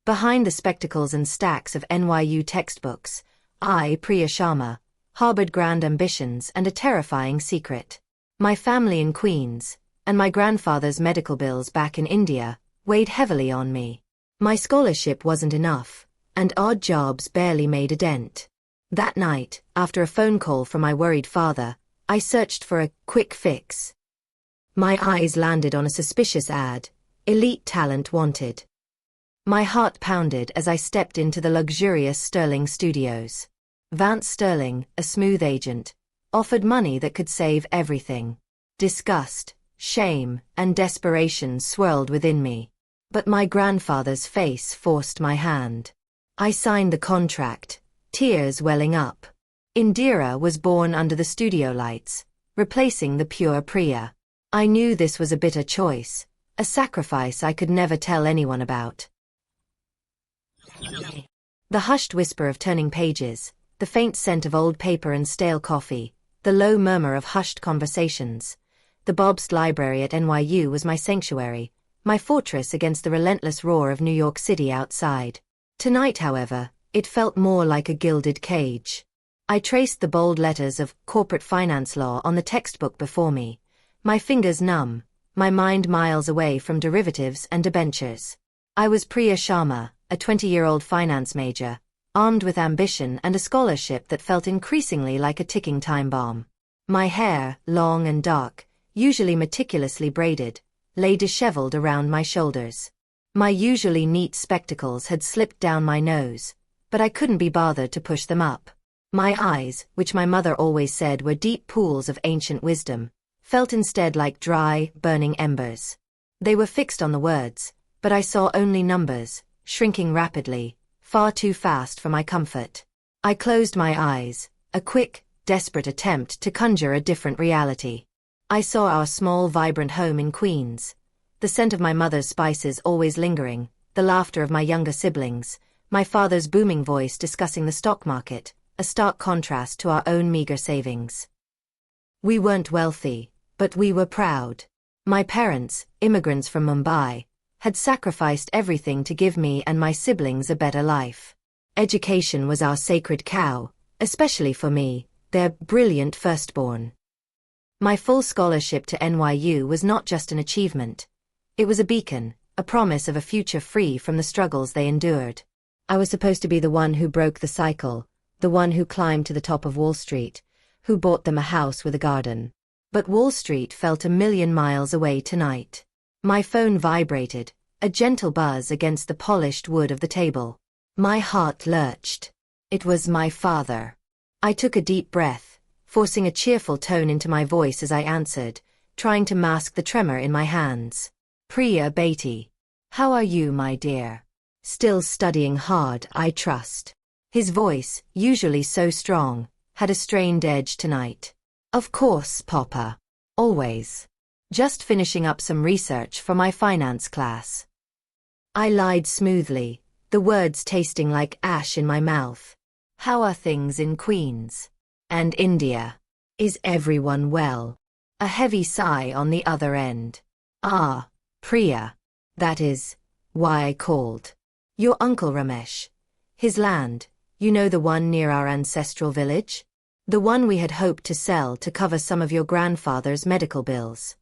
Behind the spectacles and stacks of NYU textbooks, I, Priya Sharma, harbored grand ambitions and a terrifying secret. My family in Queens, and my grandfather's medical bills back in India, weighed heavily on me. My scholarship wasn't enough, and odd jobs barely made a dent. That night, after a phone call from my worried father, I searched for a quick fix. My eyes landed on a suspicious ad, "Elite Talent Wanted." My heart pounded as I stepped into the luxurious Sterling studios. Vance Sterling, a smooth agent, offered money that could save everything. Disgust, shame, and desperation swirled within me. But my grandfather's face forced my hand. I signed the contract, tears welling up. Indira was born under the studio lights, replacing the pure Priya. I knew this was a bitter choice, a sacrifice I could never tell anyone about. The hushed whisper of turning pages, the faint scent of old paper and stale coffee, the low murmur of hushed conversations. The Bobst Library at NYU was my sanctuary, my fortress against the relentless roar of New York City outside. Tonight, however, it felt more like a gilded cage. I traced the bold letters of corporate finance law on the textbook before me, my fingers numb, my mind miles away from derivatives and debentures. I was Priya Sharma, a 20-year-old finance major, armed with ambition and a scholarship that felt increasingly like a ticking time bomb. My hair, long and dark, usually meticulously braided, lay disheveled around my shoulders. My usually neat spectacles had slipped down my nose, but I couldn't be bothered to push them up. My eyes, which my mother always said were deep pools of ancient wisdom, felt instead like dry, burning embers. They were fixed on the words, but I saw only numbers, shrinking rapidly, far too fast for my comfort. I closed my eyes, a quick, desperate attempt to conjure a different reality. I saw our small, vibrant home in Queens, the scent of my mother's spices always lingering, the laughter of my younger siblings, my father's booming voice discussing the stock market, a stark contrast to our own meager savings. We weren't wealthy, but we were proud. My parents, immigrants from Mumbai, had sacrificed everything to give me and my siblings a better life. Education was our sacred cow, especially for me, their brilliant firstborn. My full scholarship to NYU was not just an achievement. It was a beacon, a promise of a future free from the struggles they endured. I was supposed to be the one who broke the cycle, the one who climbed to the top of Wall Street, who bought them a house with a garden. But Wall Street felt a million miles away tonight. My phone vibrated, a gentle buzz against the polished wood of the table. My heart lurched. It was my father. I took a deep breath, forcing a cheerful tone into my voice as I answered, trying to mask the tremor in my hands. "Priya Beti. How are you, my dear? Still studying hard, I trust." His voice, usually so strong, had a strained edge tonight. "Of course, Papa. Always. Just finishing up some research for my finance class." I lied smoothly, the words tasting like ash in my mouth. "How are things in Queens? And India? Is everyone well?" A heavy sigh on the other end. "Ah, Priya. That is why I called. Your uncle Ramesh. His land, you know, the one near our ancestral village? The one we had hoped to sell to cover some of your grandfather's medical bills."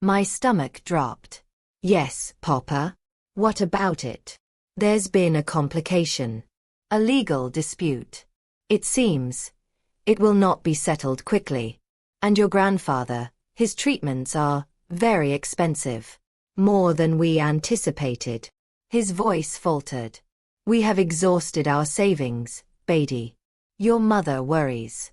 My stomach dropped. "Yes, Papa. What about it?" "There's been a complication. A legal dispute. It seems. It will not be settled quickly. And your grandfather, his treatments are very expensive. More than we anticipated." His voice faltered. "We have exhausted our savings, Bedi. Your mother worries."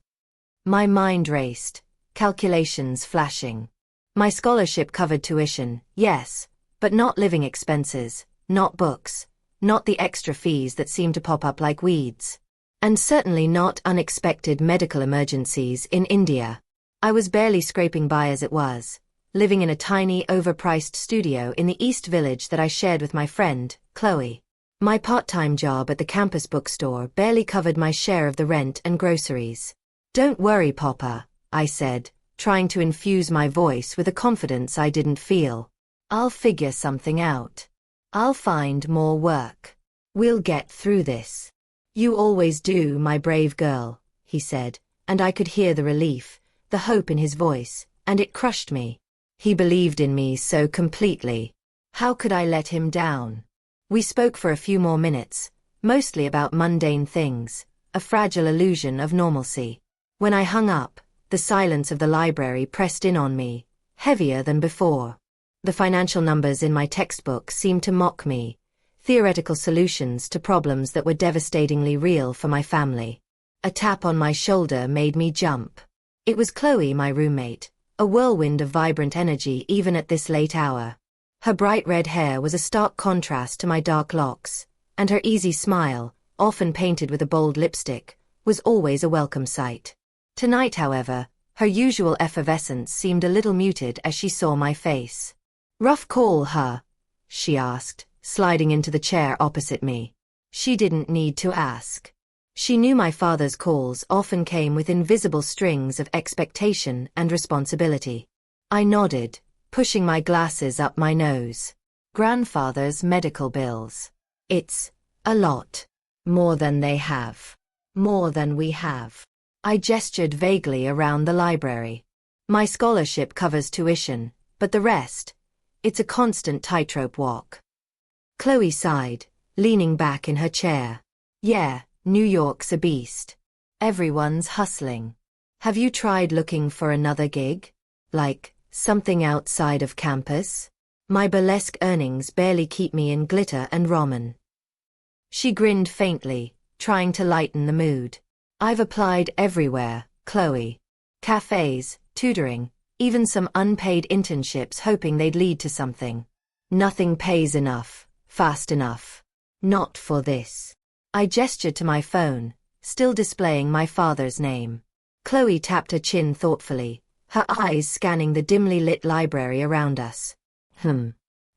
My mind raced, calculations flashing. My scholarship covered tuition, yes, but not living expenses, not books, not the extra fees that seemed to pop up like weeds. And certainly not unexpected medical emergencies in India. I was barely scraping by as it was, living in a tiny, overpriced studio in the East Village that I shared with my friend, Chloe. My part-time job at the campus bookstore barely covered my share of the rent and groceries. "Don't worry, Papa," I said, trying to infuse my voice with a confidence I didn't feel. "I'll figure something out. I'll find more work." We'll get through this. You always do, my brave girl, he said, and I could hear the relief, the hope in his voice, and it crushed me. He believed in me so completely. How could I let him down? We spoke for a few more minutes, mostly about mundane things, a fragile illusion of normalcy. When I hung up, the silence of the library pressed in on me, heavier than before. The financial numbers in my textbook seemed to mock me, theoretical solutions to problems that were devastatingly real for my family. A tap on my shoulder made me jump. It was Chloe, my roommate, a whirlwind of vibrant energy even at this late hour. Her bright red hair was a stark contrast to my dark locks, and her easy smile, often painted with a bold lipstick, was always a welcome sight. Tonight, however, her usual effervescence seemed a little muted as she saw my face. "Rough call, huh?" she asked, sliding into the chair opposite me. She didn't need to ask. She knew my father's calls often came with invisible strings of expectation and responsibility. I nodded, pushing my glasses up my nose. Grandfather's medical bills. It's a lot. More than they have. More than we have. I gestured vaguely around the library. My scholarship covers tuition, but the rest, it's a constant tightrope walk. Chloe sighed, leaning back in her chair. Yeah, New York's a beast. Everyone's hustling. Have you tried looking for another gig? Like, something outside of campus? My burlesque earnings barely keep me in glitter and ramen. She grinned faintly, trying to lighten the mood. I've applied everywhere, Chloe. Cafes, tutoring, even some unpaid internships hoping they'd lead to something. Nothing pays enough, fast enough. Not for this. I gestured to my phone, still displaying my father's name. Chloe tapped her chin thoughtfully, her eyes scanning the dimly lit library around us.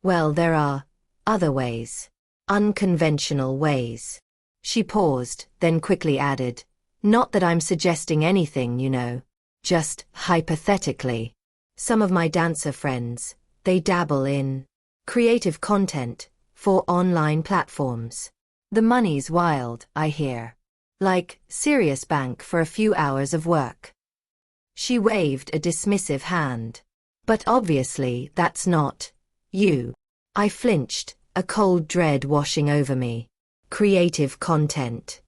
Well, there are other ways. Unconventional ways. She paused, then quickly added, not that I'm suggesting anything, you know. Just hypothetically. Some of my dancer friends, they dabble in creative content for online platforms. The money's wild, I hear. Like, serious bank for a few hours of work. She waved a dismissive hand. But obviously that's not you. I flinched, a cold dread washing over me. Creative content.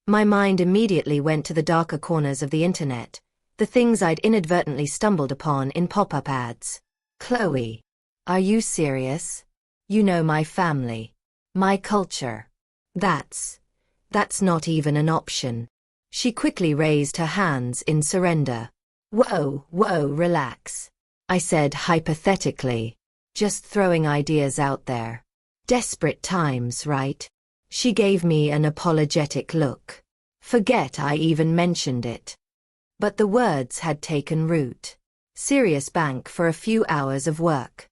My mind immediately went to the darker corners of the internet, the things I'd inadvertently stumbled upon in pop-up ads. Chloe, are you serious? You know my family. My culture. That's not even an option. She quickly raised her hands in surrender. Whoa, relax. I said hypothetically. Just throwing ideas out there. Desperate times, right? She gave me an apologetic look. Forget I even mentioned it. But the words had taken root. Serious bank for a few hours of work.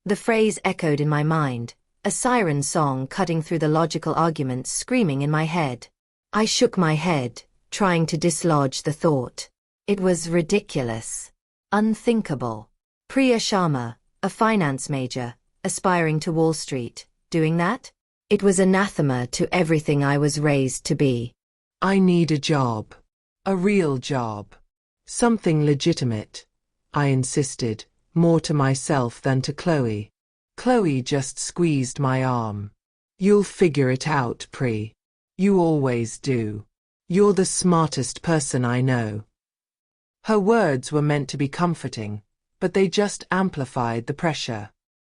The phrase echoed in my mind, a siren song cutting through the logical arguments screaming in my head. I shook my head, trying to dislodge the thought. It was ridiculous. Unthinkable. Priya Sharma, a finance major, aspiring to Wall Street, doing that? It was anathema to everything I was raised to be. I need a job. A real job. Something legitimate. I insisted, more to myself than to Chloe. Chloe just squeezed my arm. You'll figure it out, Pri. You always do. You're the smartest person I know. Her words were meant to be comforting, but they just amplified the pressure.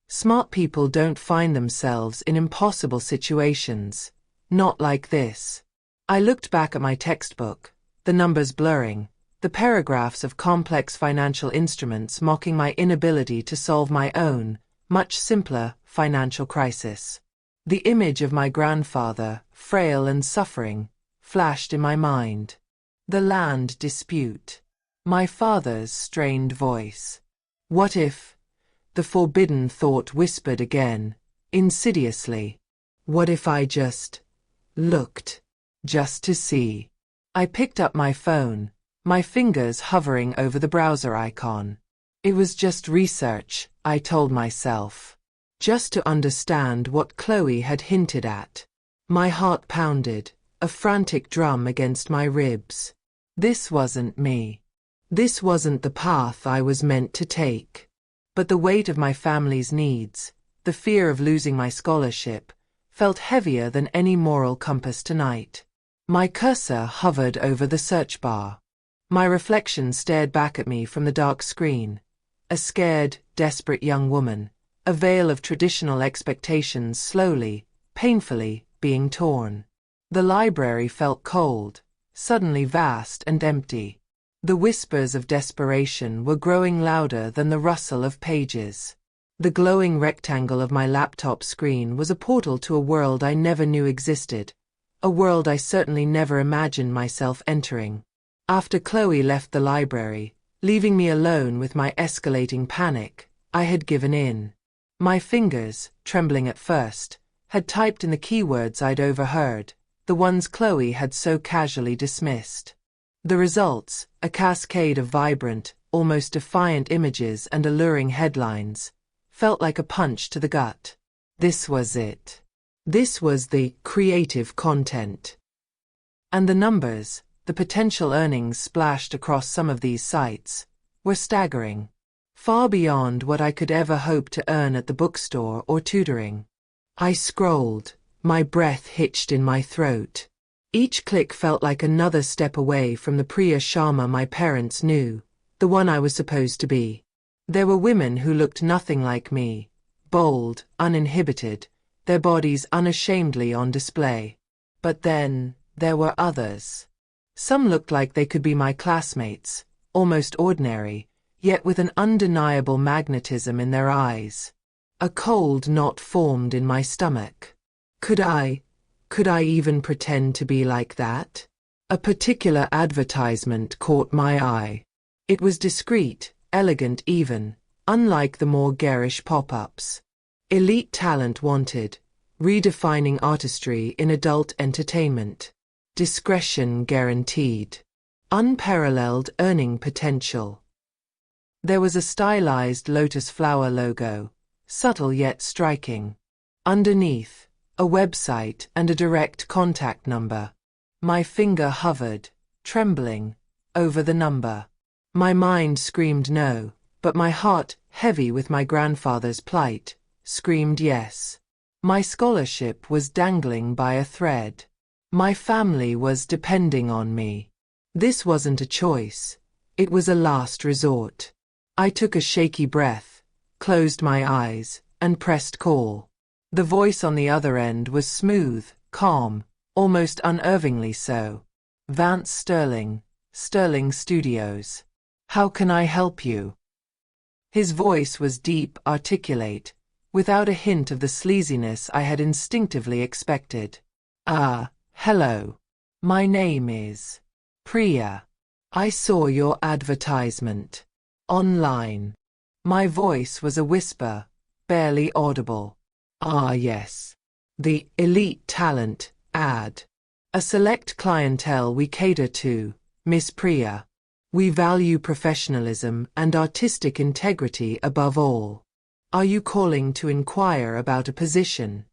Smart people don't find themselves in impossible situations. Not like this. I looked back at my textbook, the numbers blurring, the paragraphs of complex financial instruments mocking my inability to solve my own, much simpler, financial crisis. The image of my grandfather, frail and suffering, flashed in my mind. The land dispute. My father's strained voice. What if? The forbidden thought whispered again, insidiously. What if I just looked? Just to see. I picked up my phone, my fingers hovering over the browser icon. It was just research, I told myself. Just to understand what Chloe had hinted at. My heart pounded, a frantic drum against my ribs. This wasn't me. This wasn't the path I was meant to take. But the weight of my family's needs, the fear of losing my scholarship, felt heavier than any moral compass tonight. My cursor hovered over the search bar. My reflection stared back at me from the dark screen. A scared, desperate young woman, a veil of traditional expectations slowly, painfully, being torn. The library felt cold, suddenly vast and empty. The whispers of desperation were growing louder than the rustle of pages. The glowing rectangle of my laptop screen was a portal to a world I never knew existed, a world I certainly never imagined myself entering. After Chloe left the library, leaving me alone with my escalating panic, I had given in. My fingers, trembling at first, had typed in the keywords I'd overheard, the ones Chloe had so casually dismissed. The results, a cascade of vibrant, almost defiant images and alluring headlines, felt like a punch to the gut. This was it. This was the creative content. And the numbers, the potential earnings splashed across some of these sites, were staggering. Far beyond what I could ever hope to earn at the bookstore or tutoring. I scrolled, my breath hitched in my throat. Each click felt like another step away from the Priya Sharma my parents knew, the one I was supposed to be. There were women who looked nothing like me, bold, uninhibited, their bodies unashamedly on display. But then, there were others. Some looked like they could be my classmates, almost ordinary, yet with an undeniable magnetism in their eyes. A cold knot formed in my stomach. Could I even pretend to be like that? A particular advertisement caught my eye. It was discreet, elegant even, unlike the more garish pop-ups. Elite talent wanted, redefining artistry in adult entertainment. Discretion guaranteed. Unparalleled earning potential. There was a stylized lotus flower logo, subtle yet striking. Underneath, a website and a direct contact number. My finger hovered, trembling, over the number. My mind screamed no, but my heart, heavy with my grandfather's plight, screamed yes. My scholarship was dangling by a thread. My family was depending on me. This wasn't a choice. It was a last resort. I took a shaky breath, closed my eyes, and pressed call. The voice on the other end was smooth, calm, almost unnervingly so. Vance Sterling, Sterling Studios. How can I help you? His voice was deep, articulate, without a hint of the sleaziness I had instinctively expected. Hello. My name is Priya. I saw your advertisement. Online. My voice was a whisper, barely audible. Yes. The elite talent ad. A select clientele we cater to, Miss Priya. We value professionalism and artistic integrity above all. Are you calling to inquire about a position?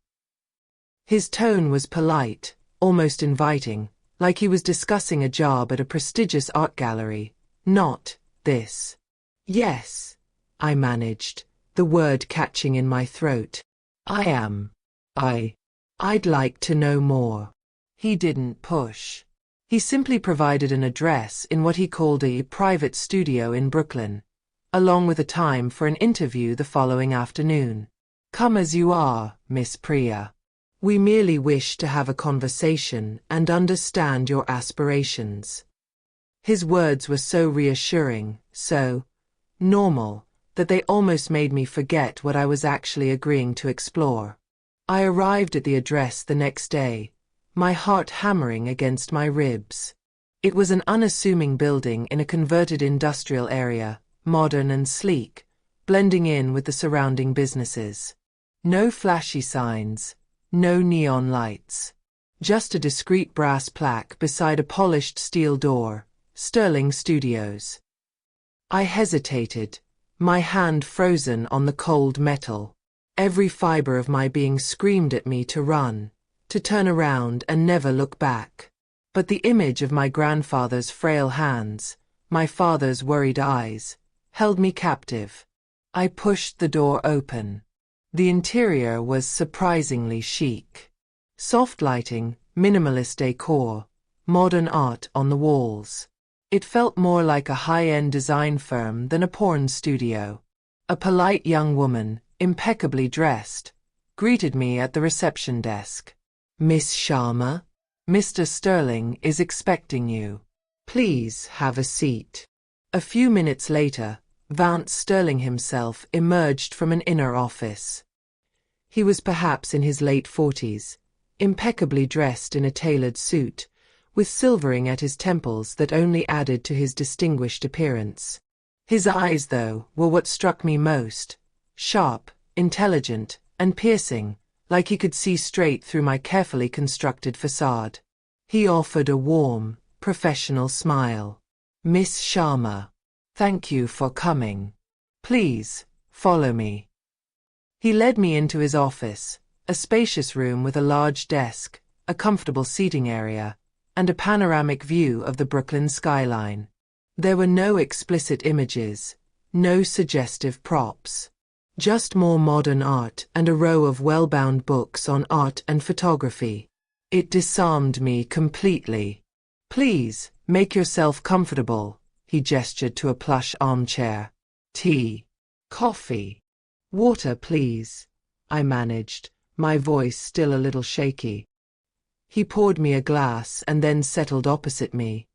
His tone was polite, almost inviting, like he was discussing a job at a prestigious art gallery, not this. Yes, I managed, the word catching in my throat. I am. I'd like to know more. He didn't push. He simply provided an address in what he called a private studio in Brooklyn, along with a time for an interview the following afternoon. Come as you are, Miss Priya. We merely wish to have a conversation and understand your aspirations. His words were so reassuring, so normal, that they almost made me forget what I was actually agreeing to explore. I arrived at the address the next day, my heart hammering against my ribs. It was an unassuming building in a converted industrial area, modern and sleek, blending in with the surrounding businesses. No flashy signs, no neon lights. Just a discreet brass plaque beside a polished steel door, Sterling Studios. I hesitated, my hand frozen on the cold metal. Every fiber of my being screamed at me to run, to turn around and never look back. But the image of my grandfather's frail hands, my father's worried eyes, held me captive. I pushed the door open. The interior was surprisingly chic. Soft lighting, minimalist decor, modern art on the walls. It felt more like a high-end design firm than a porn studio. A polite young woman, impeccably dressed, greeted me at the reception desk. "Miss Sharma, Mr. Sterling is expecting you. Please have a seat." A few minutes later, Vance Sterling himself emerged from an inner office. He was perhaps in his late 40s, impeccably dressed in a tailored suit, with silvering at his temples that only added to his distinguished appearance. His eyes, though, were what struck me most, sharp, intelligent, and piercing, like he could see straight through my carefully constructed facade. He offered a warm, professional smile. "Miss Sharma, thank you for coming. Please, follow me." He led me into his office, a spacious room with a large desk, a comfortable seating area, and a panoramic view of the Brooklyn skyline. There were no explicit images, no suggestive props. Just more modern art and a row of well-bound books on art and photography. It disarmed me completely. "Please, make yourself comfortable," he gestured to a plush armchair. "Tea, coffee, water, please," I managed, my voice still a little shaky. He poured me a glass and then settled opposite me,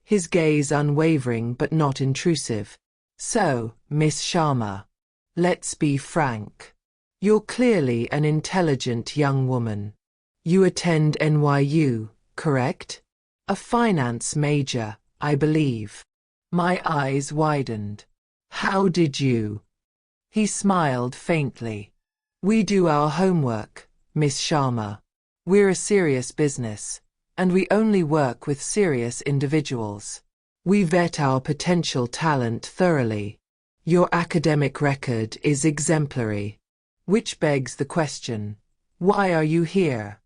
his gaze unwavering but not intrusive. "So, Miss Sharma, let's be frank. You're clearly an intelligent young woman. You attend NYU, correct? A finance major, I believe." My eyes widened. "How did you?" He smiled faintly. "We do our homework, Miss Sharma. We're a serious business, and we only work with serious individuals. We vet our potential talent thoroughly. Your academic record is exemplary. Which begs the question, why are you here?"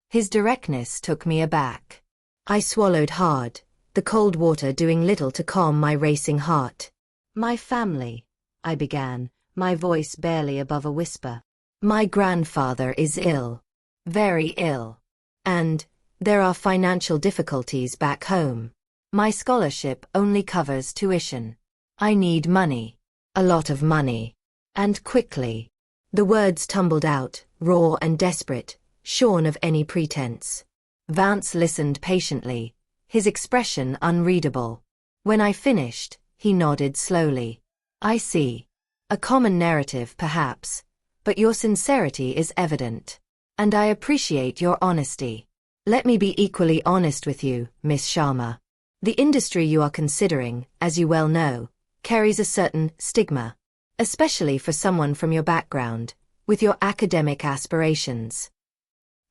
His directness took me aback. I swallowed hard, the cold water doing little to calm my racing heart. "My family," I began, my voice barely above a whisper. "My grandfather is ill. Very ill. And there are financial difficulties back home. My scholarship only covers tuition. I need money. A lot of money. And quickly." The words tumbled out, raw and desperate, shorn of any pretense. Vance listened patiently, his expression unreadable. When I finished, he nodded slowly. "I see. A common narrative, perhaps, but your sincerity is evident. And I appreciate your honesty. Let me be equally honest with you, Miss Sharma. The industry you are considering, as you well know, carries a certain stigma, especially for someone from your background, with your academic aspirations."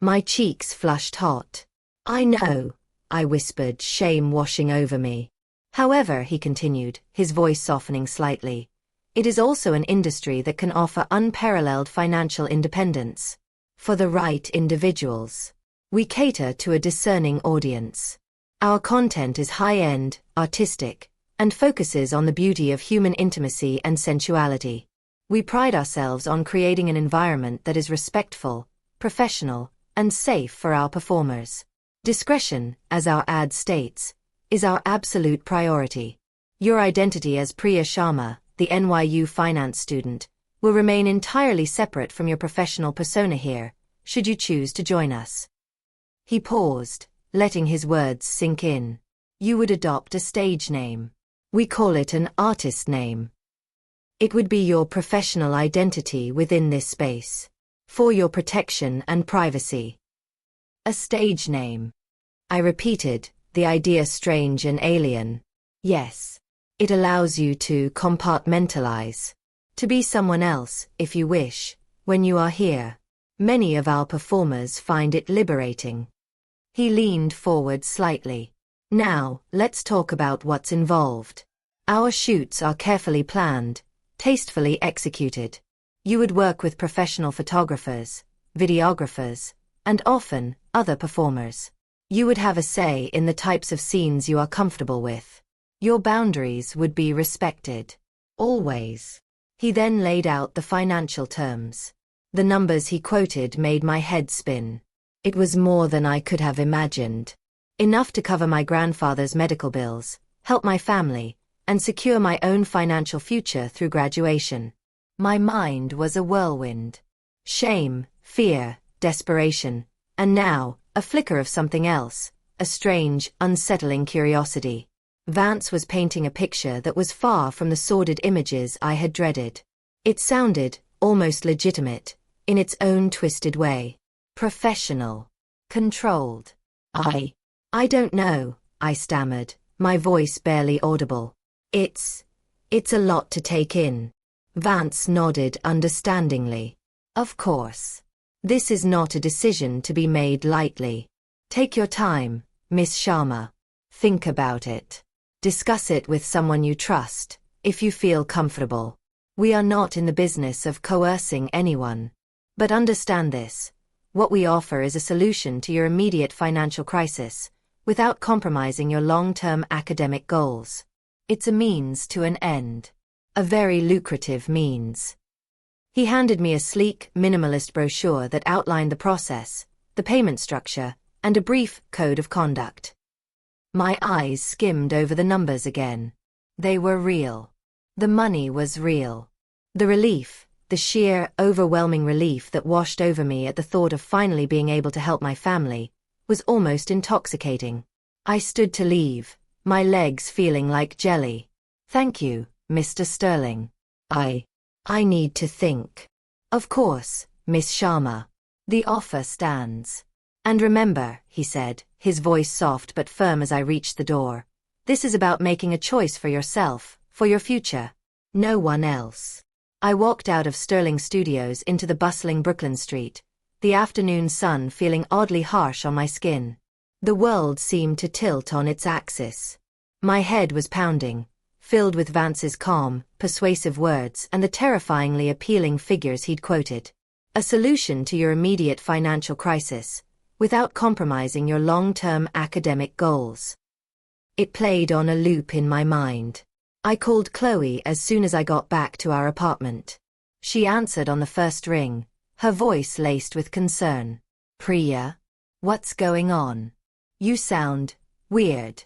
My cheeks flushed hot. "I know," I whispered, shame washing over me. "However," he continued, his voice softening slightly, "it is also an industry that can offer unparalleled financial independence. For the right individuals. We cater to a discerning audience. Our content is high-end, artistic, and focuses on the beauty of human intimacy and sensuality. We pride ourselves on creating an environment that is respectful, professional, and safe for our performers. Discretion, as our ad states, is our absolute priority. Your identity as Priya Sharma, the NYU finance student, will remain entirely separate from your professional persona here, should you choose to join us." He paused, letting his words sink in. "You would adopt a stage name. We call it an artist name. It would be your professional identity within this space, for your protection and privacy." "A stage name," I repeated, the idea strange and alien. "Yes. It allows you to compartmentalize. To be someone else, if you wish, when you are here. Many of our performers find it liberating." He leaned forward slightly. "Now, let's talk about what's involved. Our shoots are carefully planned, tastefully executed. You would work with professional photographers, videographers, and often, other performers. You would have a say in the types of scenes you are comfortable with. Your boundaries would be respected. Always. He then laid out the financial terms. The numbers he quoted made my head spin. It was more than I could have imagined. Enough to cover my grandfather's medical bills, help my family, and secure my own financial future through graduation. My mind was a whirlwind. Shame, fear, desperation, and now, a flicker of something else, a strange, unsettling curiosity. Vance was painting a picture that was far from the sordid images I had dreaded. It sounded, almost legitimate, in its own twisted way. Professional. Controlled. I don't know, I stammered, my voice barely audible. It's a lot to take in. Vance nodded understandingly. Of course. This is not a decision to be made lightly. Take your time, Miss Sharma. Think about it. Discuss it with someone you trust, if you feel comfortable. We are not in the business of coercing anyone. But understand this. What we offer is a solution to your immediate financial crisis, without compromising your long-term academic goals. It's a means to an end. A very lucrative means. He handed me a sleek, minimalist brochure that outlined the process, the payment structure, and a brief code of conduct. My eyes skimmed over the numbers again. They were real. The money was real. The relief, the sheer, overwhelming relief that washed over me at the thought of finally being able to help my family, was almost intoxicating. I stood to leave, my legs feeling like jelly. Thank you, Mr. Sterling. I need to think. Of course, Miss Sharma. The offer stands. And remember, he said, his voice soft but firm as I reached the door, this is about making a choice for yourself, for your future. No one else. I walked out of Sterling Studios into the bustling Brooklyn street, the afternoon sun feeling oddly harsh on my skin. The world seemed to tilt on its axis. My head was pounding, filled with Vance's calm, persuasive words and the terrifyingly appealing figures he'd quoted. A solution to your immediate financial crisis, without compromising your long-term academic goals. It played on a loop in my mind. I called Chloe as soon as I got back to our apartment. She answered on the first ring, her voice laced with concern. Priya? What's going on? You sound weird.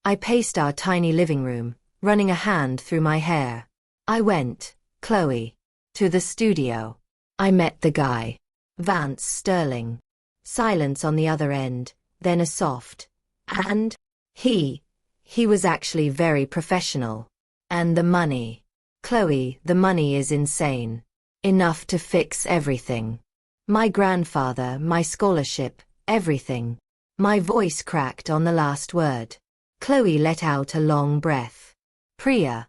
I paced our tiny living room, running a hand through my hair. I went, Chloe, to the studio. I met the guy. Vance Sterling. Silence on the other end, then a soft. And? He was actually very professional. And the money. Chloe, the money is insane. Enough to fix everything. My grandfather, my scholarship, everything. My voice cracked on the last word. Chloe let out a long breath. Priya,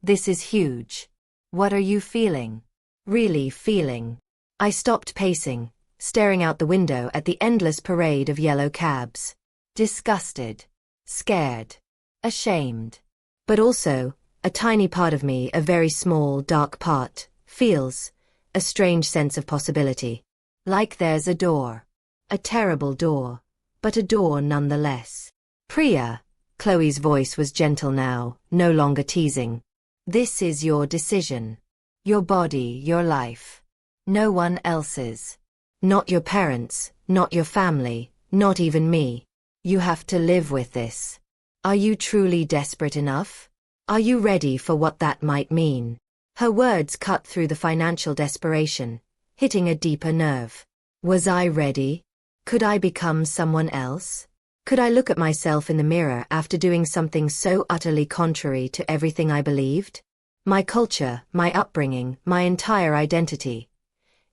this is huge. What are you feeling? Really feeling? I stopped pacing, staring out the window at the endless parade of yellow cabs. Disgusted. Scared. Ashamed. But also, a tiny part of me, a very small, dark part, feels a strange sense of possibility. Like there's a door. A terrible door. But a door nonetheless. Priya, Chloe's voice was gentle now, no longer teasing. This is your decision. Your body, your life. No one else's. Not your parents, not your family, not even me. You have to live with this. Are you truly desperate enough? Are you ready for what that might mean? Her words cut through the financial desperation, hitting a deeper nerve. Was I ready? Could I become someone else? Could I look at myself in the mirror after doing something so utterly contrary to everything I believed? My culture, my upbringing, my entire identity.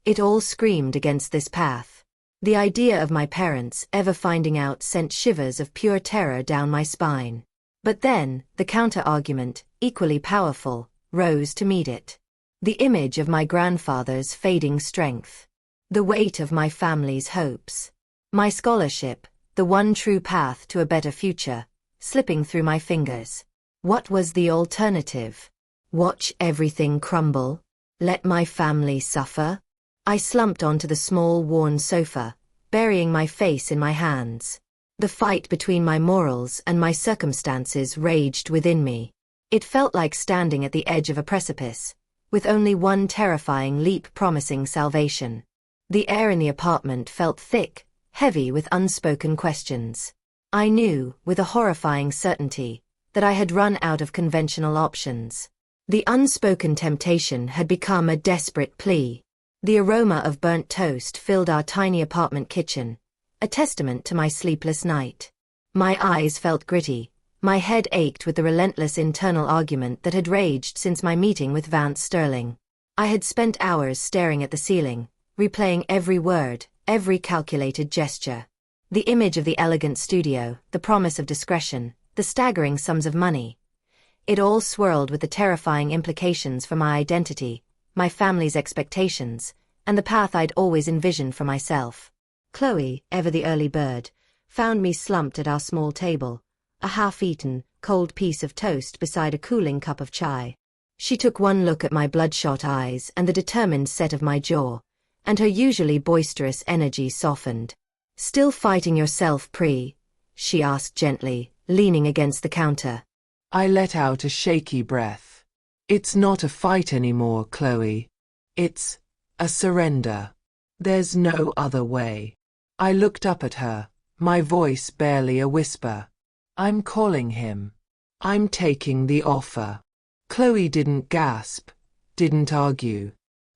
It all screamed against this path. The idea of my parents ever finding out sent shivers of pure terror down my spine. But then, the counter-argument, equally powerful, rose to meet it. The image of my grandfather's fading strength. The weight of my family's hopes. My scholarship, the one true path to a better future, slipping through my fingers. What was the alternative? Watch everything crumble? Let my family suffer? I slumped onto the small, worn sofa, burying my face in my hands. The fight between my morals and my circumstances raged within me. It felt like standing at the edge of a precipice, with only one terrifying leap promising salvation. The air in the apartment felt thick, heavy with unspoken questions. I knew, with a horrifying certainty, that I had run out of conventional options. The unspoken temptation had become a desperate plea. The aroma of burnt toast filled our tiny apartment kitchen, a testament to my sleepless night. My eyes felt gritty, my head ached with the relentless internal argument that had raged since my meeting with Vance Sterling. I had spent hours staring at the ceiling, replaying every word, every calculated gesture. The image of the elegant studio, the promise of discretion, the staggering sums of money. It all swirled with the terrifying implications for my identity, my family's expectations, and the path I'd always envisioned for myself. Chloe, ever the early bird, found me slumped at our small table, a half-eaten, cold piece of toast beside a cooling cup of chai. She took one look at my bloodshot eyes and the determined set of my jaw, and her usually boisterous energy softened. "Still fighting yourself, Pri?" she asked gently, leaning against the counter. I let out a shaky breath. It's not a fight anymore, Chloe. It's a surrender. There's no other way. I looked up at her, my voice barely a whisper. I'm calling him. I'm taking the offer. Chloe didn't gasp, didn't argue.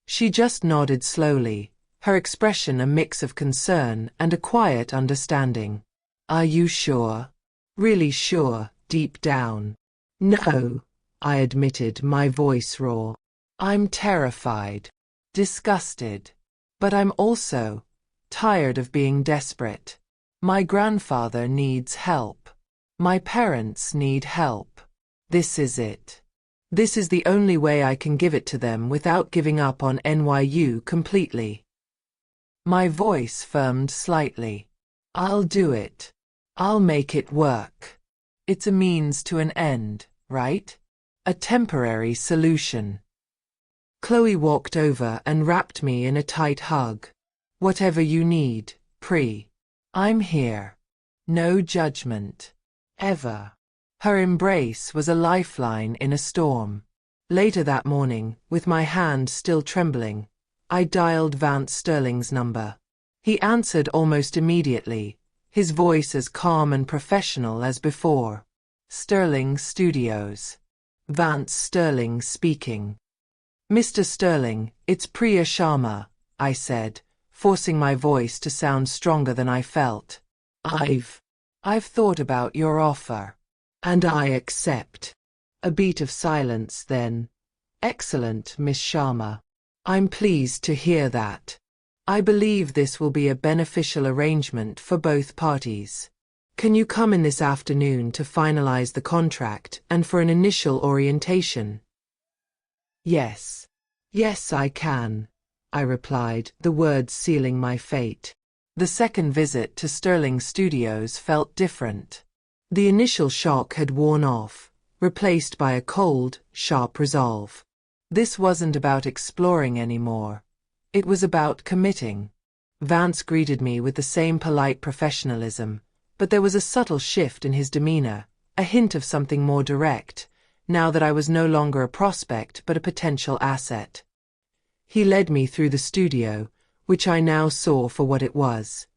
She just nodded slowly, her expression a mix of concern and a quiet understanding. Are you sure? Really sure, deep down? No, I admitted, my voice raw. I'm terrified, disgusted, but I'm also tired of being desperate. My grandfather needs help. My parents need help. This is it. This is the only way I can give it to them without giving up on NYU completely. My voice firmed slightly. I'll do it. I'll make it work. It's a means to an end, right? A temporary solution. Chloe walked over and wrapped me in a tight hug. Whatever you need, Pri. I'm here. No judgment. Ever. Her embrace was a lifeline in a storm. Later that morning, with my hand still trembling, I dialed Vance Sterling's number. He answered almost immediately, his voice as calm and professional as before. Sterling Studios. Vance Sterling speaking. Mr. Sterling, it's Priya Sharma, I said, forcing my voice to sound stronger than I felt. I've thought about your offer. And I accept. A beat of silence then. Excellent, Miss Sharma. I'm pleased to hear that. I believe this will be a beneficial arrangement for both parties. Can you come in this afternoon to finalize the contract and for an initial orientation? Yes. Yes, I can, I replied, the words sealing my fate. The second visit to Sterling Studios felt different. The initial shock had worn off, replaced by a cold, sharp resolve. This wasn't about exploring anymore. It was about committing. Vance greeted me with the same polite professionalism, but there was a subtle shift in his demeanor, a hint of something more direct, now that I was no longer a prospect but a potential asset. He led me through the studio, which I now saw for what it was.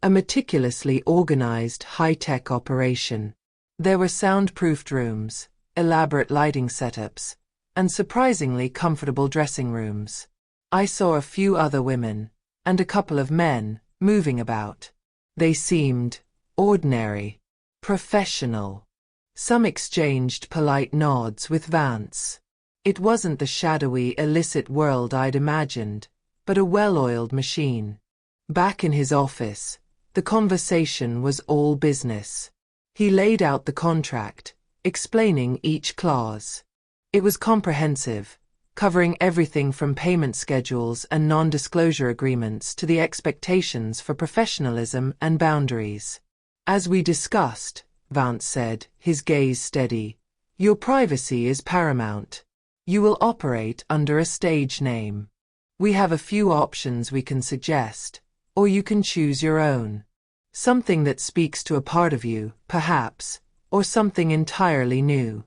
A meticulously organized, high-tech operation. There were soundproofed rooms, elaborate lighting setups, and surprisingly comfortable dressing rooms. I saw a few other women, and a couple of men, moving about. They seemed ordinary, professional. Some exchanged polite nods with Vance. It wasn't the shadowy, illicit world I'd imagined, but a well-oiled machine. Back in his office, the conversation was all business. He laid out the contract, explaining each clause. It was comprehensive, covering everything from payment schedules and non-disclosure agreements to the expectations for professionalism and boundaries. As we discussed, Vance said, his gaze steady, your privacy is paramount. You will operate under a stage name. We have a few options we can suggest. Or you can choose your own. Something that speaks to a part of you, perhaps, or something entirely new.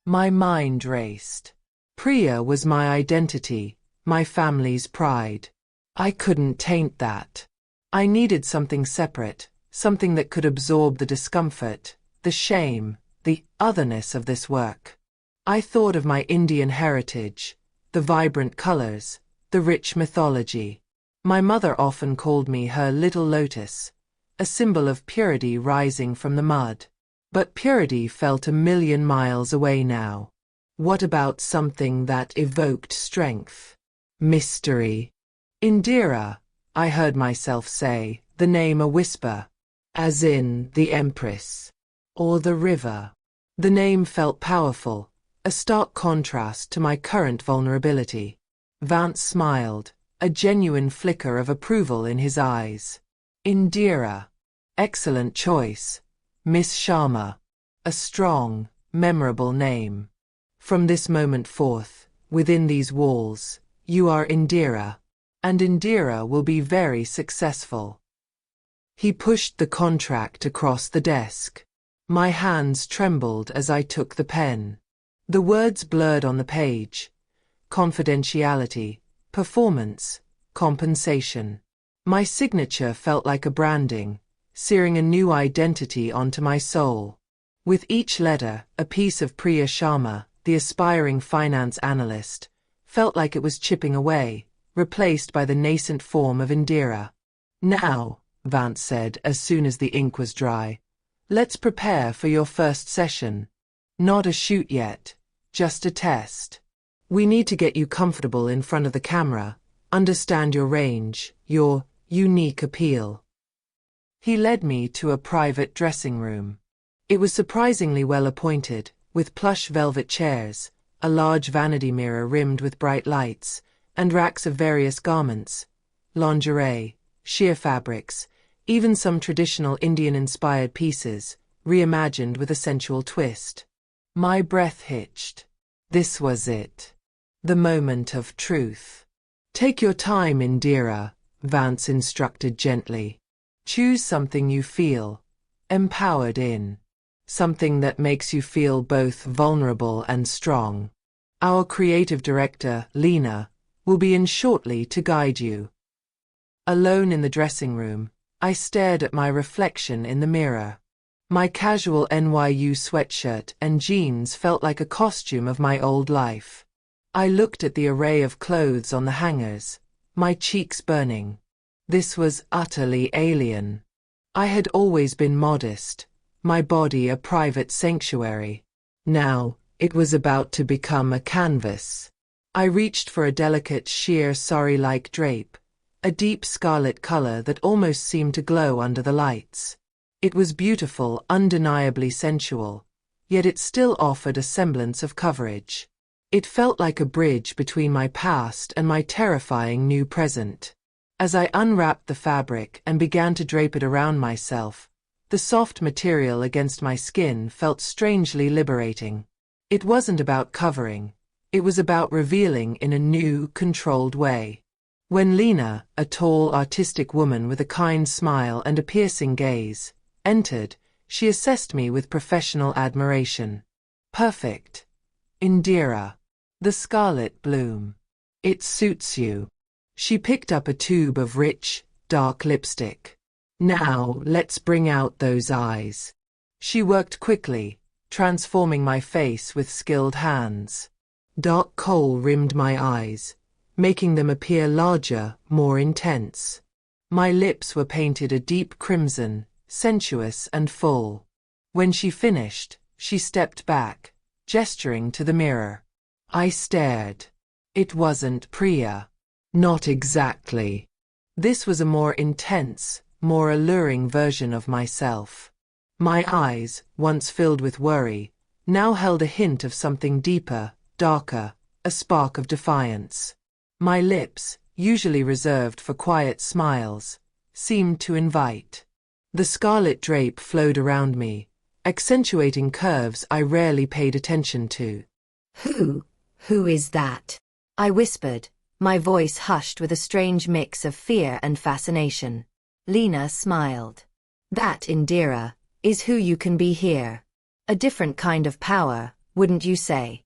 My mind raced. Priya was my identity, my family's pride. I couldn't taint that. I needed something separate, something that could absorb the discomfort, the shame, the otherness of this work. I thought of my Indian heritage, the vibrant colors, the rich mythology. My mother often called me her little lotus, a symbol of purity rising from the mud. But purity felt a million miles away now. What about something that evoked strength? Mystery. Indira, I heard myself say, the name a whisper. As in, the Empress. Or the river. The name felt powerful, a stark contrast to my current vulnerability. Vance smiled, a genuine flicker of approval in his eyes. Indira. Excellent choice. Miss Sharma. A strong, memorable name. From this moment forth, within these walls, you are Indira. And Indira will be very successful. He pushed the contract across the desk. My hands trembled as I took the pen. The words blurred on the page. Confidentiality, performance, compensation. My signature felt like a branding, searing a new identity onto my soul. With each letter, a piece of Priya Sharma, the aspiring finance analyst, felt like it was chipping away, replaced by the nascent form of Indira. Now, Vance said as soon as the ink was dry, let's prepare for your first session. Not a shoot yet, just a test. We need to get you comfortable in front of the camera, understand your range, your unique appeal. He led me to a private dressing room. It was surprisingly well appointed, with plush velvet chairs, a large vanity mirror rimmed with bright lights, and racks of various garments, lingerie, sheer fabrics, even some traditional Indian-inspired pieces, reimagined with a sensual twist. My breath hitched. This was it. The moment of truth. Take your time, Indira, Vance instructed gently. Choose something you feel empowered in. Something that makes you feel both vulnerable and strong. Our creative director, Lena, will be in shortly to guide you. Alone in the dressing room, I stared at my reflection in the mirror. My casual NYU sweatshirt and jeans felt like a costume of my old life. I looked at the array of clothes on the hangers, my cheeks burning. This was utterly alien. I had always been modest, my body a private sanctuary. Now, it was about to become a canvas. I reached for a delicate sheer sari-like drape, a deep scarlet color that almost seemed to glow under the lights. It was beautiful, undeniably sensual, yet it still offered a semblance of coverage. It felt like a bridge between my past and my terrifying new present. As I unwrapped the fabric and began to drape it around myself, the soft material against my skin felt strangely liberating. It wasn't about covering, it was about revealing in a new, controlled way. When Lena, a tall, artistic woman with a kind smile and a piercing gaze, entered, she assessed me with professional admiration. Perfect. Indira. The scarlet bloom. It suits you. She picked up a tube of rich, dark lipstick. Now, let's bring out those eyes. She worked quickly, transforming my face with skilled hands. Dark kohl rimmed my eyes, making them appear larger, more intense. My lips were painted a deep crimson, sensuous and full. When she finished, she stepped back, gesturing to the mirror. I stared. It wasn't Priya. Not exactly. This was a more intense, more alluring version of myself. My eyes, once filled with worry, now held a hint of something deeper, darker, a spark of defiance. My lips, usually reserved for quiet smiles, seemed to invite. The scarlet drape flowed around me, accentuating curves I rarely paid attention to. Who is that? I whispered, My voice hushed with a strange mix of fear and fascination. Lena smiled. That, Indira, is who you can be here. A different kind of power, wouldn't you say?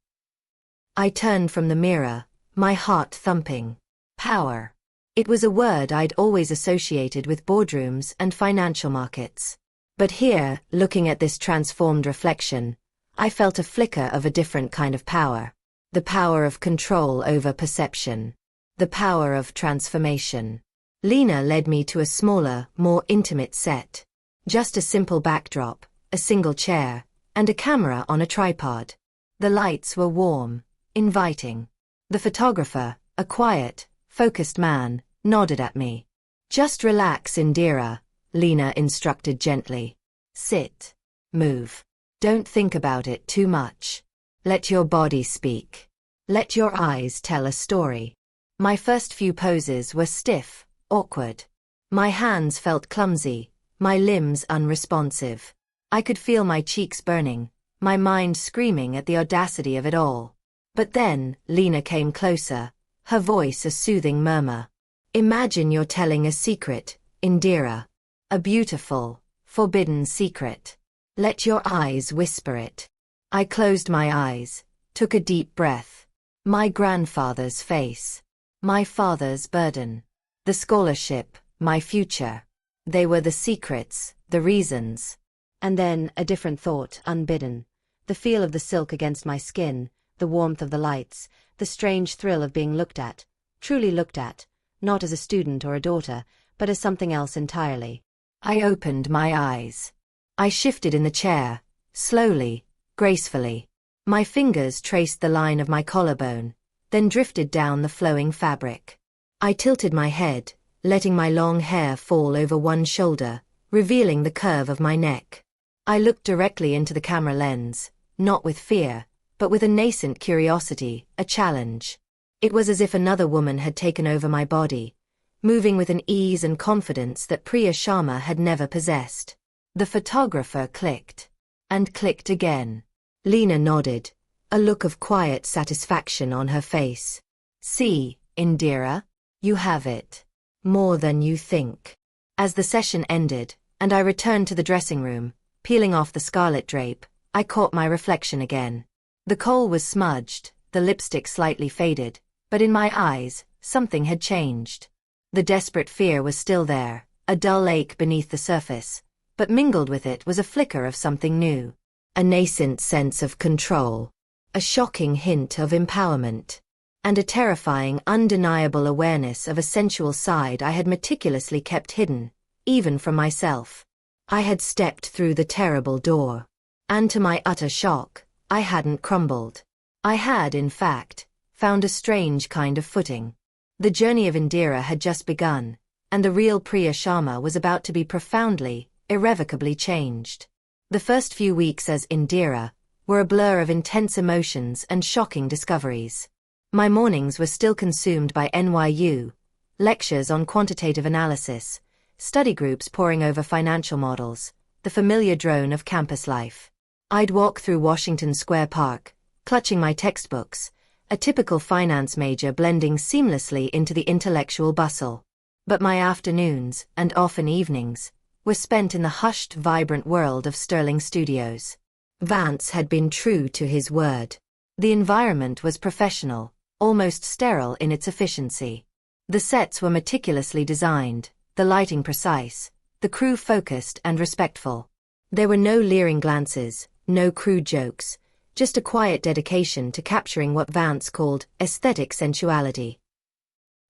I turned from the mirror, my heart thumping. Power. It was a word I'd always associated with boardrooms and financial markets. But here, looking at this transformed reflection, I felt a flicker of a different kind of power. The power of control over perception. The power of transformation. Lena led me to a smaller, more intimate set. Just a simple backdrop, a single chair, and a camera on a tripod. The lights were warm, inviting. The photographer, a quiet, focused man, nodded at me. Just relax, Indira, Lena instructed gently. Sit. Move. Don't think about it too much. Let your body speak. Let your eyes tell a story. My first few poses were stiff, awkward. My hands felt clumsy, my limbs unresponsive. I could feel my cheeks burning, my mind screaming at the audacity of it all. But then, Lena came closer, her voice a soothing murmur. Imagine you're telling a secret, Indira. A beautiful, forbidden secret. Let your eyes whisper it. I closed my eyes, took a deep breath. My grandfather's face. My father's burden. The scholarship, my future. They were the secrets, the reasons. And then, a different thought, unbidden. The feel of the silk against my skin, the warmth of the lights, the strange thrill of being looked at, truly looked at, not as a student or a daughter, but as something else entirely. I opened my eyes. I shifted in the chair, slowly, gracefully. My fingers traced the line of my collarbone, then drifted down the flowing fabric. I tilted my head, letting my long hair fall over one shoulder, revealing the curve of my neck. I looked directly into the camera lens, not with fear, but with a nascent curiosity, a challenge. It was as if another woman had taken over my body, moving with an ease and confidence that Priya Sharma had never possessed. The photographer clicked. And clicked again. Lena nodded, a look of quiet satisfaction on her face. See, Indira, you have it. More than you think. As the session ended, and I returned to the dressing room, peeling off the scarlet drape, I caught my reflection again. The kohl was smudged, the lipstick slightly faded, but in my eyes, something had changed. The desperate fear was still there, a dull ache beneath the surface, but mingled with it was a flicker of something new. A nascent sense of control. A shocking hint of empowerment. And a terrifying, undeniable awareness of a sensual side I had meticulously kept hidden, even from myself. I had stepped through the terrible door. And to my utter shock, I hadn't crumbled. I had, in fact, found a strange kind of footing. The journey of Indira had just begun, and the real Priya Sharma was about to be profoundly, irrevocably changed. The first few weeks as Indira were a blur of intense emotions and shocking discoveries. My mornings were still consumed by NYU, lectures on quantitative analysis, study groups poring over financial models, the familiar drone of campus life. I'd walk through Washington Square Park, clutching my textbooks, a typical finance major blending seamlessly into the intellectual bustle. But my afternoons, and often evenings, were spent in the hushed, vibrant world of Sterling Studios. Vance had been true to his word. The environment was professional, almost sterile in its efficiency. The sets were meticulously designed, the lighting precise, the crew focused and respectful. There were no leering glances, no crude jokes, just a quiet dedication to capturing what Vance called aesthetic sensuality.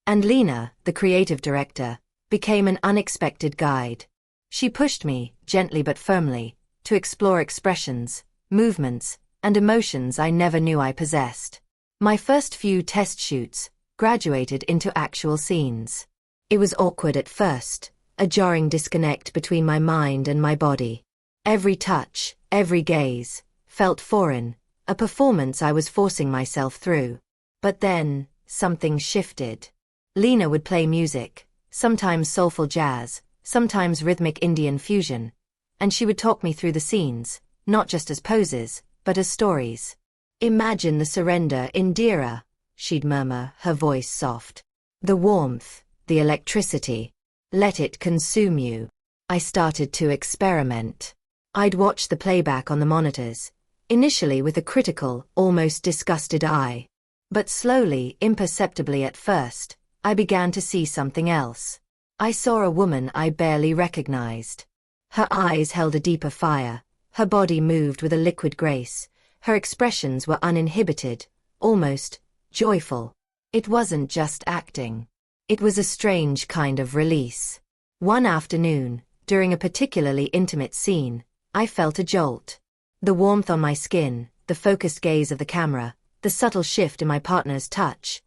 And Lena, the creative director, became an unexpected guide. She pushed me, gently but firmly, to explore expressions, movements, and emotions I never knew I possessed. My first few test shoots graduated into actual scenes. It was awkward at first, a jarring disconnect between my mind and my body. Every touch, every gaze, felt foreign, a performance I was forcing myself through. But then, something shifted. Lena would play music, sometimes soulful jazz, sometimes rhythmic Indian fusion, and she would talk me through the scenes, not just as poses, but as stories. Imagine the surrender, Indira, she'd murmur, her voice soft. The warmth, the electricity. Let it consume you. I started to experiment. I'd watch the playback on the monitors, initially with a critical, almost disgusted eye. But slowly, imperceptibly at first, I began to see something else. I saw a woman I barely recognized. Her eyes held a deeper fire, her body moved with a liquid grace, her expressions were uninhibited, almost joyful. It wasn't just acting. It was a strange kind of release. One afternoon, during a particularly intimate scene, I felt a jolt. The warmth on my skin, the focused gaze of the camera, the subtle shift in my partner's touch.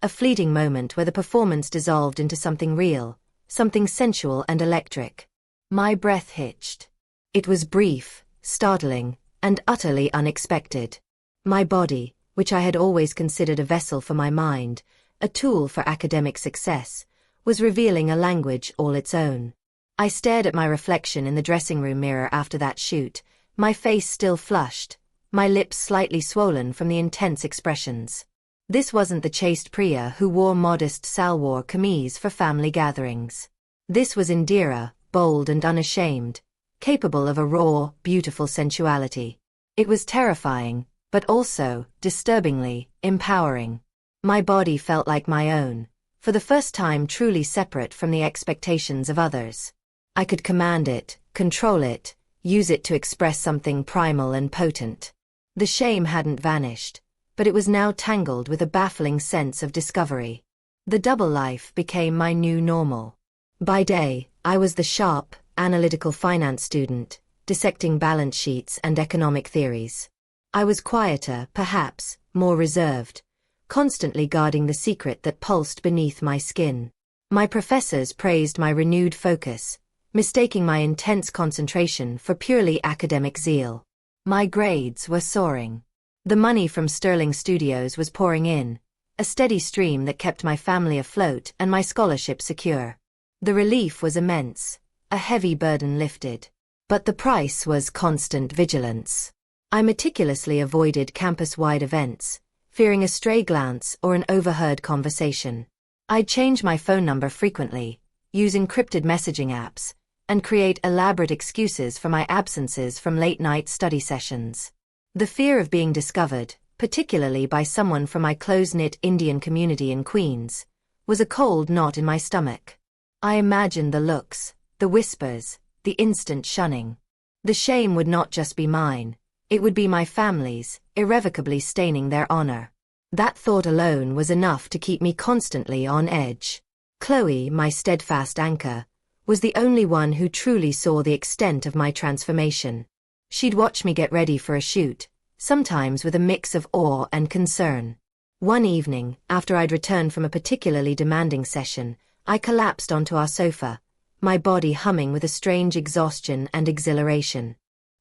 A fleeting moment where the performance dissolved into something real, something sensual and electric. My breath hitched. It was brief, startling, and utterly unexpected. My body, which I had always considered a vessel for my mind, a tool for academic success, was revealing a language all its own. I stared at my reflection in the dressing room mirror after that shoot, my face still flushed, my lips slightly swollen from the intense expressions. This wasn't the chaste Priya who wore modest salwar kameez for family gatherings. This was Indira, bold and unashamed, capable of a raw, beautiful sensuality. It was terrifying, but also, disturbingly, empowering. My body felt like my own, for the first time truly separate from the expectations of others. I could command it, control it, use it to express something primal and potent. The shame hadn't vanished, but it was now tangled with a baffling sense of discovery. The double life became my new normal. By day, I was the sharp, analytical finance student, dissecting balance sheets and economic theories. I was quieter, perhaps, more reserved, constantly guarding the secret that pulsed beneath my skin. My professors praised my renewed focus, mistaking my intense concentration for purely academic zeal. My grades were soaring. The money from Sterling Studios was pouring in, a steady stream that kept my family afloat and my scholarship secure. The relief was immense, a heavy burden lifted. But the price was constant vigilance. I meticulously avoided campus-wide events, fearing a stray glance or an overheard conversation. I'd change my phone number frequently, use encrypted messaging apps, and create elaborate excuses for my absences from late-night study sessions. The fear of being discovered, particularly by someone from my close-knit Indian community in Queens, was a cold knot in my stomach. I imagined the looks, the whispers, the instant shunning. The shame would not just be mine, it would be my family's, irrevocably staining their honor. That thought alone was enough to keep me constantly on edge. Chloe, my steadfast anchor, was the only one who truly saw the extent of my transformation. She'd watch me get ready for a shoot, sometimes with a mix of awe and concern. One evening, after I'd returned from a particularly demanding session, I collapsed onto our sofa, my body humming with a strange exhaustion and exhilaration.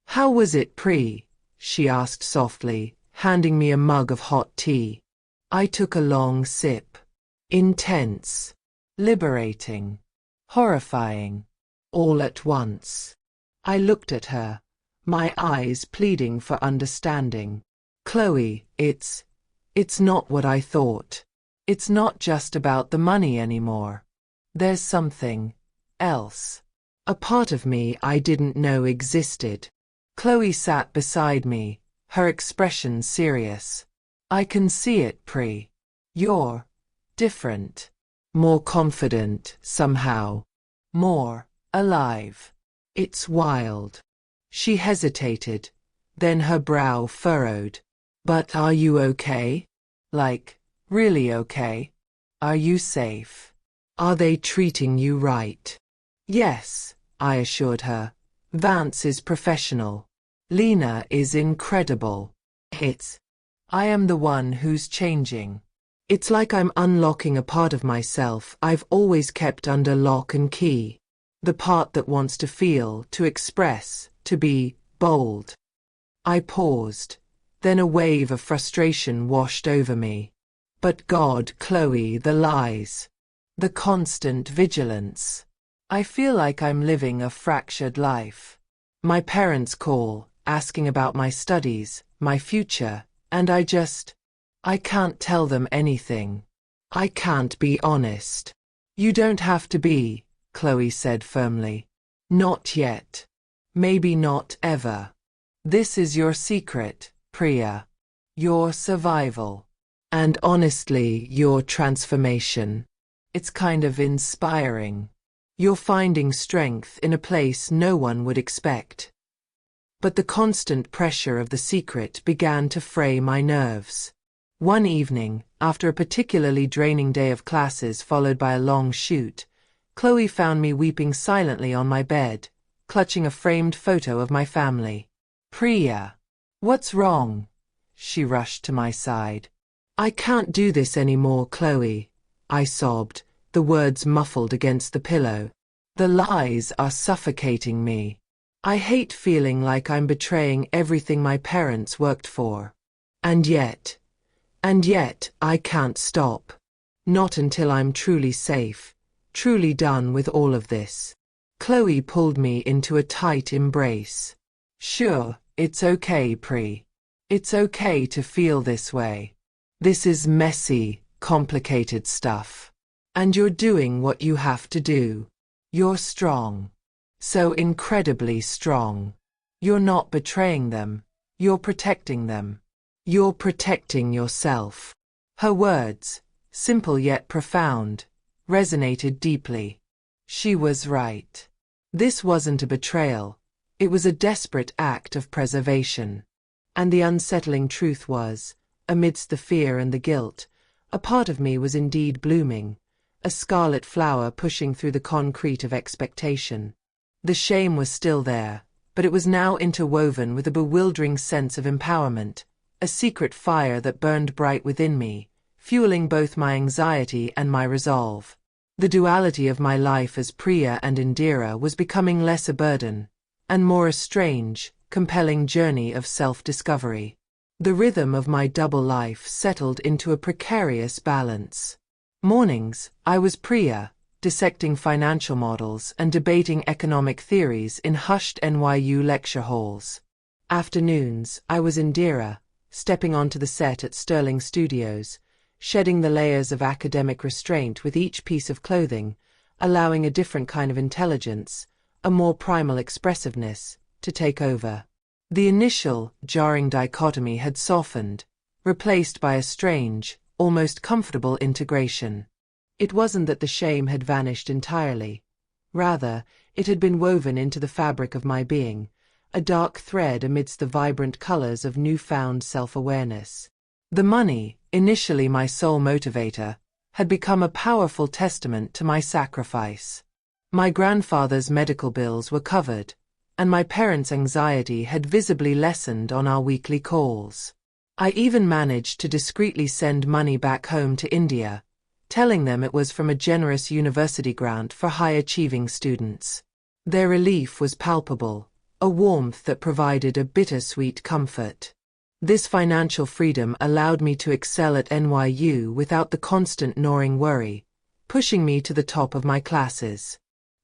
"How was it, Pri?" she asked softly, handing me a mug of hot tea. I took a long sip. Intense. Liberating. Horrifying. All at once. I looked at her, my eyes pleading for understanding. "Chloe, it's not what I thought. It's not just about the money anymore. There's something else. A part of me I didn't know existed." Chloe sat beside me, her expression serious. "I can see it, Pri. You're different. More confident, somehow. More alive. It's wild." She hesitated, then her brow furrowed. "But are you okay? Like, really okay? Are you safe? Are they treating you right?" "Yes," I assured her. "Vance is professional. Lena is incredible. I am the one who's changing. It's like I'm unlocking a part of myself I've always kept under lock and key. The part that wants to feel, to express, to be bold." I paused. Then a wave of frustration washed over me. But God, Chloe, the lies. The constant vigilance. I feel like I'm living a fractured life. My parents call, asking about my studies, my future, and I just I can't tell them anything. I can't be honest. You don't have to be, Chloe said firmly. Not yet. Maybe not ever. This is your secret, Priya. Your survival. And honestly, your transformation. It's kind of inspiring. You're finding strength in a place no one would expect. But the constant pressure of the secret began to fray my nerves. One evening, after a particularly draining day of classes followed by a long shoot, Chloe found me weeping silently on my bed, clutching a framed photo of my family. Priya, what's wrong? She rushed to my side. I can't do this anymore, Chloe, I sobbed, the words muffled against the pillow. The lies are suffocating me. I hate feeling like I'm betraying everything my parents worked for. And yet I can't stop. Not until I'm truly safe, truly done with all of this. Chloe pulled me into a tight embrace. Sure, it's okay, Pri. It's okay to feel this way. This is messy, complicated stuff. And you're doing what you have to do. You're strong. So incredibly strong. You're not betraying them. You're protecting them. You're protecting yourself. Her words, simple yet profound, resonated deeply. She was right. This wasn't a betrayal. It was a desperate act of preservation. And the unsettling truth was, amidst the fear and the guilt, a part of me was indeed blooming, a scarlet flower pushing through the concrete of expectation. The shame was still there, but it was now interwoven with a bewildering sense of empowerment, a secret fire that burned bright within me, fueling both my anxiety and my resolve. The duality of my life as Priya and Indira was becoming less a burden, and more a strange, compelling journey of self-discovery. The rhythm of my double life settled into a precarious balance. Mornings, I was Priya, dissecting financial models and debating economic theories in hushed NYU lecture halls. Afternoons, I was Indira, stepping onto the set at Sterling Studios, shedding the layers of academic restraint with each piece of clothing, allowing a different kind of intelligence, a more primal expressiveness, to take over. The initial, jarring dichotomy had softened, replaced by a strange, almost comfortable integration. It wasn't that the shame had vanished entirely. Rather, it had been woven into the fabric of my being, a dark thread amidst the vibrant colors of newfound self-awareness. The money, initially my sole motivator, had become a powerful testament to my sacrifice. My grandfather's medical bills were covered, and my parents' anxiety had visibly lessened on our weekly calls. I even managed to discreetly send money back home to India, telling them it was from a generous university grant for high-achieving students. Their relief was palpable, a warmth that provided a bittersweet comfort. This financial freedom allowed me to excel at NYU without the constant gnawing worry, pushing me to the top of my classes.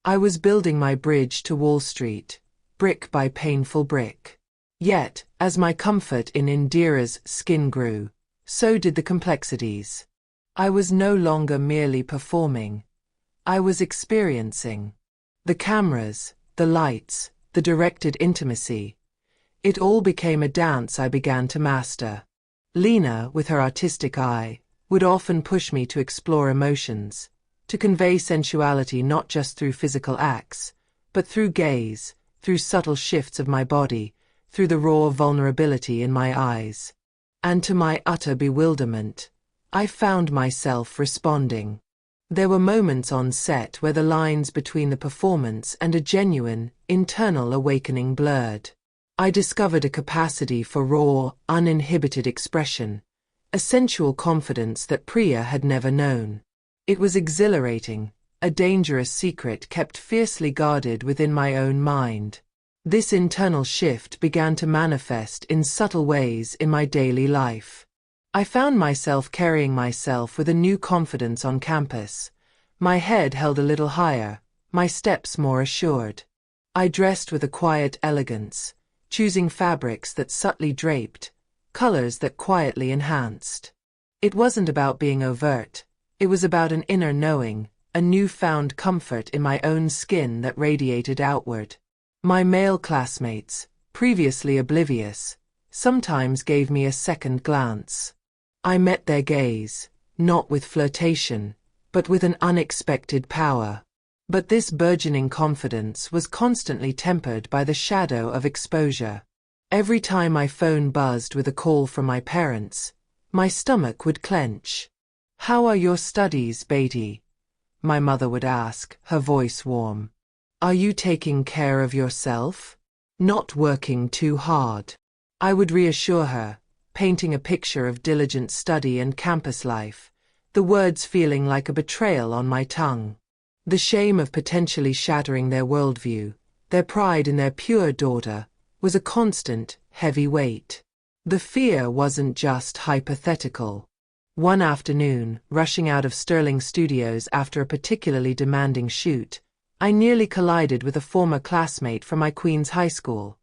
I was building my bridge to Wall Street, brick by painful brick. Yet, as my comfort in Indira's skin grew, so did the complexities. I was no longer merely performing. I was experiencing. The cameras, the lights, the directed intimacy. It all became a dance I began to master. Lena, with her artistic eye, would often push me to explore emotions, to convey sensuality not just through physical acts, but through gaze, through subtle shifts of my body, through the raw vulnerability in my eyes. And to my utter bewilderment, I found myself responding. There were moments on set where the lines between the performance and a genuine, internal awakening blurred. I discovered a capacity for raw, uninhibited expression, a sensual confidence that Priya had never known. It was exhilarating, a dangerous secret kept fiercely guarded within my own mind. This internal shift began to manifest in subtle ways in my daily life. I found myself carrying myself with a new confidence on campus, my head held a little higher, my steps more assured. I dressed with a quiet elegance, choosing fabrics that subtly draped, colors that quietly enhanced. It wasn't about being overt. It was about an inner knowing, a newfound comfort in my own skin that radiated outward. My male classmates, previously oblivious, sometimes gave me a second glance. I met their gaze, not with flirtation, but with an unexpected power. But this burgeoning confidence was constantly tempered by the shadow of exposure. Every time my phone buzzed with a call from my parents, my stomach would clench. "How are your studies, Beatty?" my mother would ask, her voice warm. "Are you taking care of yourself? Not working too hard?" I would reassure her, painting a picture of diligent study and campus life, the words feeling like a betrayal on my tongue. The shame of potentially shattering their worldview, their pride in their pure daughter, was a constant, heavy weight. The fear wasn't just hypothetical. One afternoon, rushing out of Sterling Studios after a particularly demanding shoot, I nearly collided with a former classmate from my Queens high school,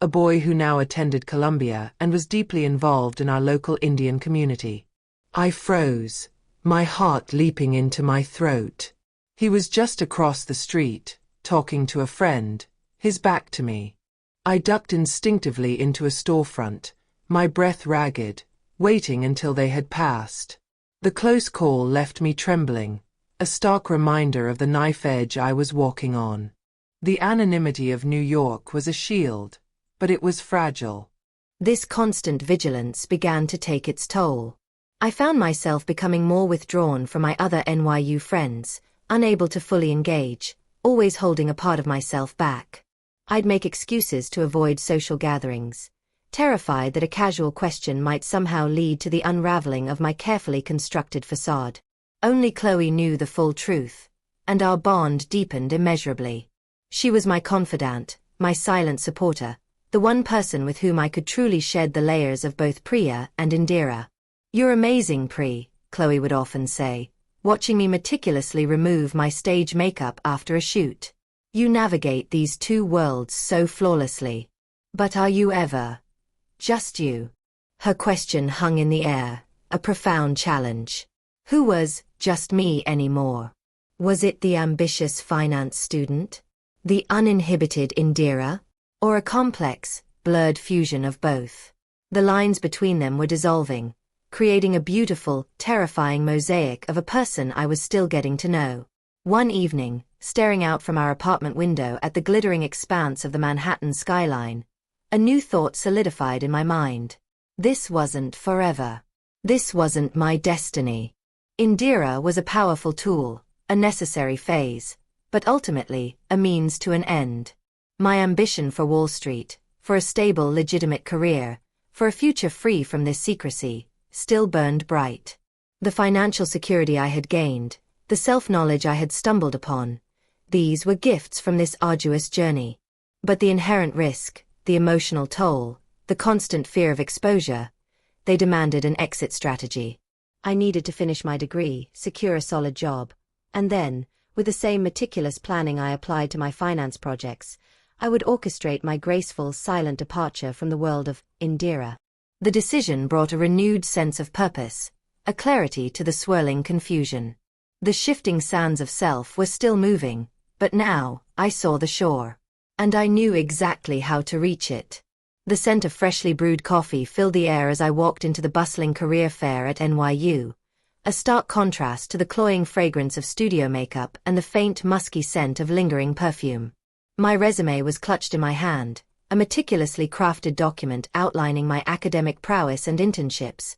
a boy who now attended Columbia and was deeply involved in our local Indian community. I froze, my heart leaping into my throat. He was just across the street, talking to a friend, his back to me. I ducked instinctively into a storefront, my breath ragged, waiting until they had passed. The close call left me trembling, a stark reminder of the knife edge I was walking on. The anonymity of New York was a shield, but it was fragile. This constant vigilance began to take its toll. I found myself becoming more withdrawn from my other NYU friends, unable to fully engage, always holding a part of myself back. I'd make excuses to avoid social gatherings, terrified that a casual question might somehow lead to the unraveling of my carefully constructed facade. Only Chloe knew the full truth, and our bond deepened immeasurably. She was my confidant, my silent supporter, the one person with whom I could truly shed the layers of both Priya and Indira. "You're amazing, Pri," Chloe would often say, watching me meticulously remove my stage makeup after a shoot. "You navigate these two worlds so flawlessly. But are you ever just you?" Her question hung in the air, a profound challenge. Who was just me anymore? Was it the ambitious finance student? The uninhibited Indira? Or a complex, blurred fusion of both? The lines between them were dissolving, creating a beautiful, terrifying mosaic of a person I was still getting to know. One evening, staring out from our apartment window at the glittering expanse of the Manhattan skyline, a new thought solidified in my mind. This wasn't forever. This wasn't my destiny. Indira was a powerful tool, a necessary phase, but ultimately, a means to an end. My ambition for Wall Street, for a stable, legitimate career, for a future free from this secrecy, still burned bright. The financial security I had gained, the self-knowledge I had stumbled upon, these were gifts from this arduous journey. But the inherent risk, the emotional toll, the constant fear of exposure, they demanded an exit strategy. I needed to finish my degree, secure a solid job, and then, with the same meticulous planning I applied to my finance projects, I would orchestrate my graceful, silent departure from the world of Indira. The decision brought a renewed sense of purpose, a clarity to the swirling confusion. The shifting sands of self were still moving, but now, I saw the shore. And I knew exactly how to reach it. The scent of freshly brewed coffee filled the air as I walked into the bustling career fair at NYU, a stark contrast to the cloying fragrance of studio makeup and the faint, musky scent of lingering perfume. My resume was clutched in my hand, a meticulously crafted document outlining my academic prowess and internships,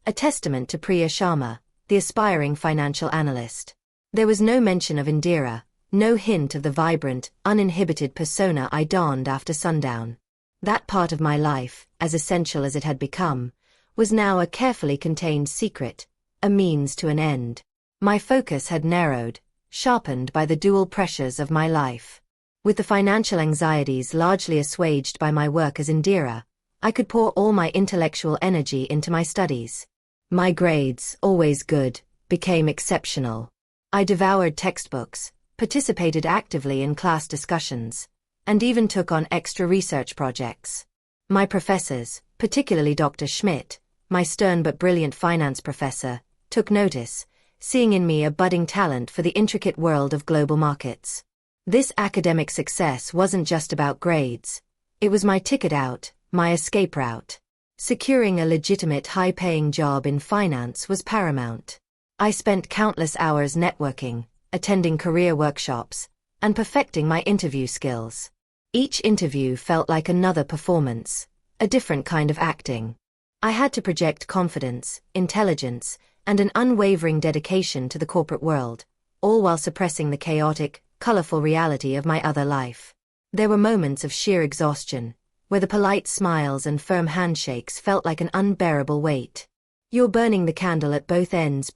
a testament to Priya Sharma, the aspiring financial analyst. There was no mention of Indira, no hint of the vibrant, uninhibited persona I donned after sundown. That part of my life, as essential as it had become, was now a carefully contained secret, a means to an end. My focus had narrowed, sharpened by the dual pressures of my life. With the financial anxieties largely assuaged by my work as Indira, I could pour all my intellectual energy into my studies. My grades, always good, became exceptional. I devoured textbooks, participated actively in class discussions, and even took on extra research projects. My professors, particularly Dr. Schmidt, my stern but brilliant finance professor, took notice, seeing in me a budding talent for the intricate world of global markets. This academic success wasn't just about grades. It was my ticket out, my escape route. Securing a legitimate high-paying job in finance was paramount. I spent countless hours networking, attending career workshops, and perfecting my interview skills. Each interview felt like another performance, a different kind of acting. I had to project confidence, intelligence, and an unwavering dedication to the corporate world, all while suppressing the chaotic, colorful reality of my other life. There were moments of sheer exhaustion, where the polite smiles and firm handshakes felt like an unbearable weight. "You're burning the candle at both ends,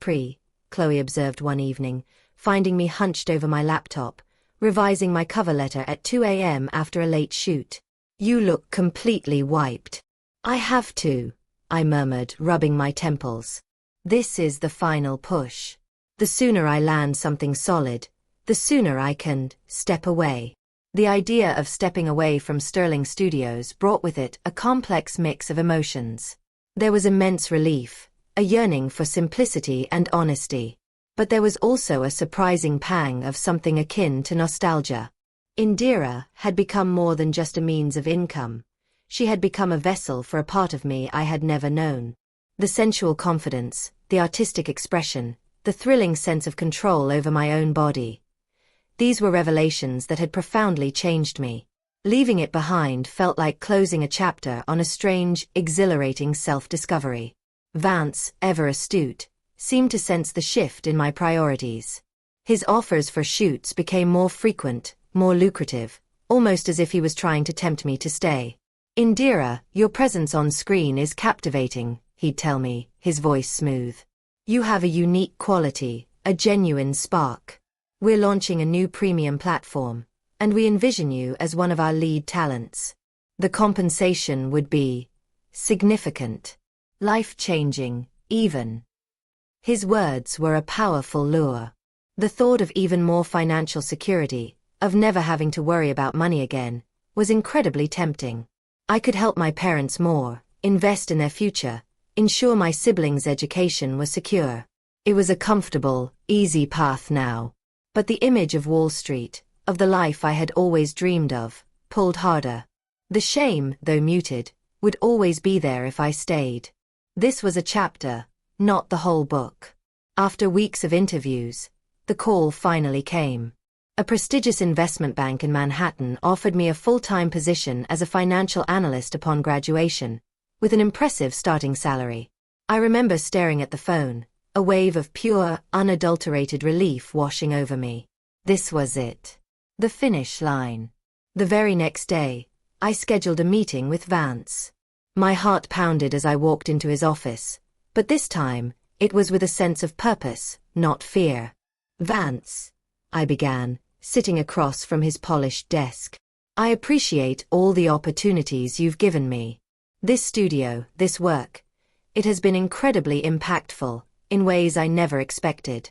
Chloe observed one evening, finding me hunched over my laptop, revising my cover letter at 2 a.m. after a late shoot. "You look completely wiped." "I have to," I murmured, rubbing my temples. "This is the final push. The sooner I land something solid, the sooner I can step away." The idea of stepping away from Sterling Studios brought with it a complex mix of emotions. There was immense relief, a yearning for simplicity and honesty. But there was also a surprising pang of something akin to nostalgia. Indira had become more than just a means of income. She had become a vessel for a part of me I had never known. The sensual confidence, the artistic expression, the thrilling sense of control over my own body. These were revelations that had profoundly changed me. Leaving it behind felt like closing a chapter on a strange, exhilarating self-discovery. Vance, ever astute, seemed to sense the shift in my priorities. His offers for shoots became more frequent, more lucrative, almost as if he was trying to tempt me to stay. "Indira, your presence on screen is captivating," he'd tell me, his voice smooth. "You have a unique quality, a genuine spark. We're launching a new premium platform, and we envision you as one of our lead talents. The compensation would be significant, life-changing, even." His words were a powerful lure. The thought of even more financial security, of never having to worry about money again, was incredibly tempting. I could help my parents more, invest in their future, ensure my siblings' education was secure. It was a comfortable, easy path now. But the image of Wall Street, of the life I had always dreamed of, pulled harder. The shame, though muted, would always be there if I stayed. This was a chapter, not the whole book. After weeks of interviews, the call finally came. A prestigious investment bank in Manhattan offered me a full-time position as a financial analyst upon graduation, with an impressive starting salary. I remember staring at the phone, a wave of pure, unadulterated relief washing over me. This was it. The finish line. The very next day, I scheduled a meeting with Vance. My heart pounded as I walked into his office, but this time, it was with a sense of purpose, not fear. "Vance," I began, sitting across from his polished desk. "I appreciate all the opportunities you've given me. This studio, this work, it has been incredibly impactful, in ways I never expected."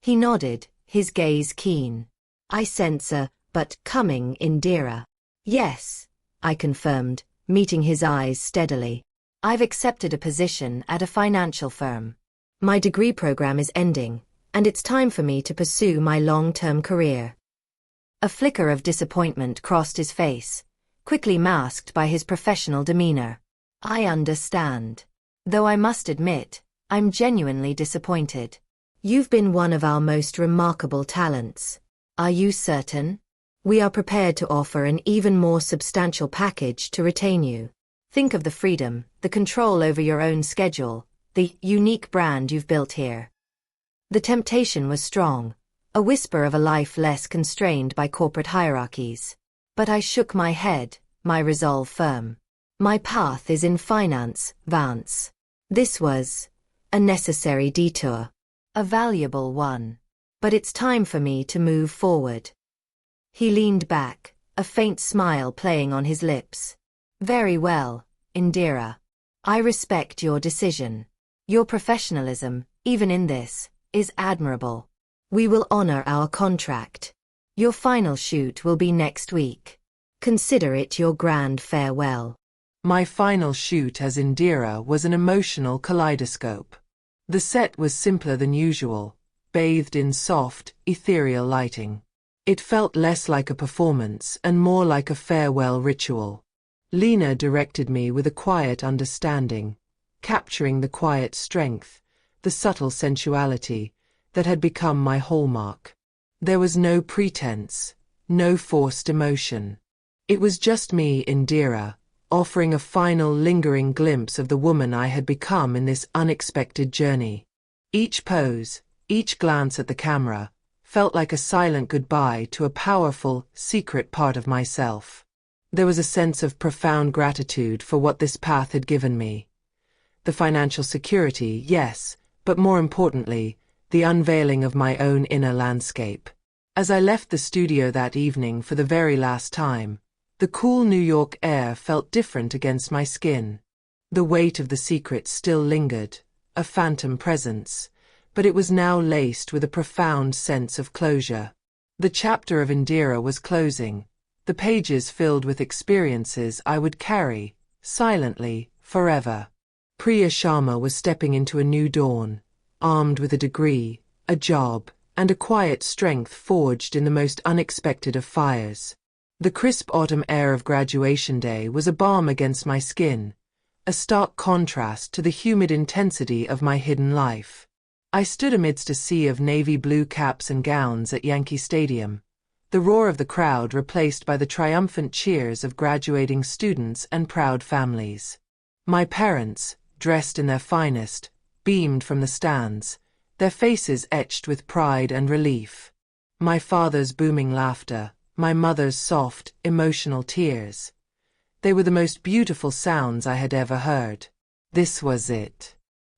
He nodded, his gaze keen. "I sense a, but coming, Indira." "Yes," I confirmed, meeting his eyes steadily. "I've accepted a position at a financial firm. My degree program is ending, and it's time for me to pursue my long-term career." A flicker of disappointment crossed his face, quickly masked by his professional demeanor. "I understand. Though I must admit, I'm genuinely disappointed. You've been one of our most remarkable talents. Are you certain? We are prepared to offer an even more substantial package to retain you. Think of the freedom, the control over your own schedule, the unique brand you've built here." The temptation was strong, a whisper of a life less constrained by corporate hierarchies. But I shook my head, my resolve firm. "My path is in finance, Vance." This was a necessary detour, a valuable one. But it's time for me to move forward. He leaned back, a faint smile playing on his lips. "Very well, Indira. I respect your decision. Your professionalism, even in this, is admirable. We will honor our contract. Your final shoot will be next week. Consider it your grand farewell." My final shoot as Indira was an emotional kaleidoscope. The set was simpler than usual, bathed in soft, ethereal lighting. It felt less like a performance and more like a farewell ritual. Lena directed me with a quiet understanding, capturing the quiet strength, the subtle sensuality, that had become my hallmark. There was no pretense, no forced emotion. It was just me, Indira, offering a final lingering glimpse of the woman I had become in this unexpected journey. Each pose, each glance at the camera, felt like a silent goodbye to a powerful, secret part of myself. There was a sense of profound gratitude for what this path had given me. The financial security, yes, but more importantly, the unveiling of my own inner landscape. As I left the studio that evening for the very last time, the cool New York air felt different against my skin. The weight of the secret still lingered, a phantom presence, but it was now laced with a profound sense of closure. The chapter of Indira was closing, the pages filled with experiences I would carry, silently, forever. Priya Sharma was stepping into a new dawn, armed with a degree, a job, and a quiet strength forged in the most unexpected of fires. The crisp autumn air of graduation day was a balm against my skin, a stark contrast to the humid intensity of my hidden life. I stood amidst a sea of navy blue caps and gowns at Yankee Stadium, the roar of the crowd replaced by the triumphant cheers of graduating students and proud families. My parents, dressed in their finest, beamed from the stands, their faces etched with pride and relief. My father's booming laughter, my mother's soft, emotional tears. They were the most beautiful sounds I had ever heard. This was it.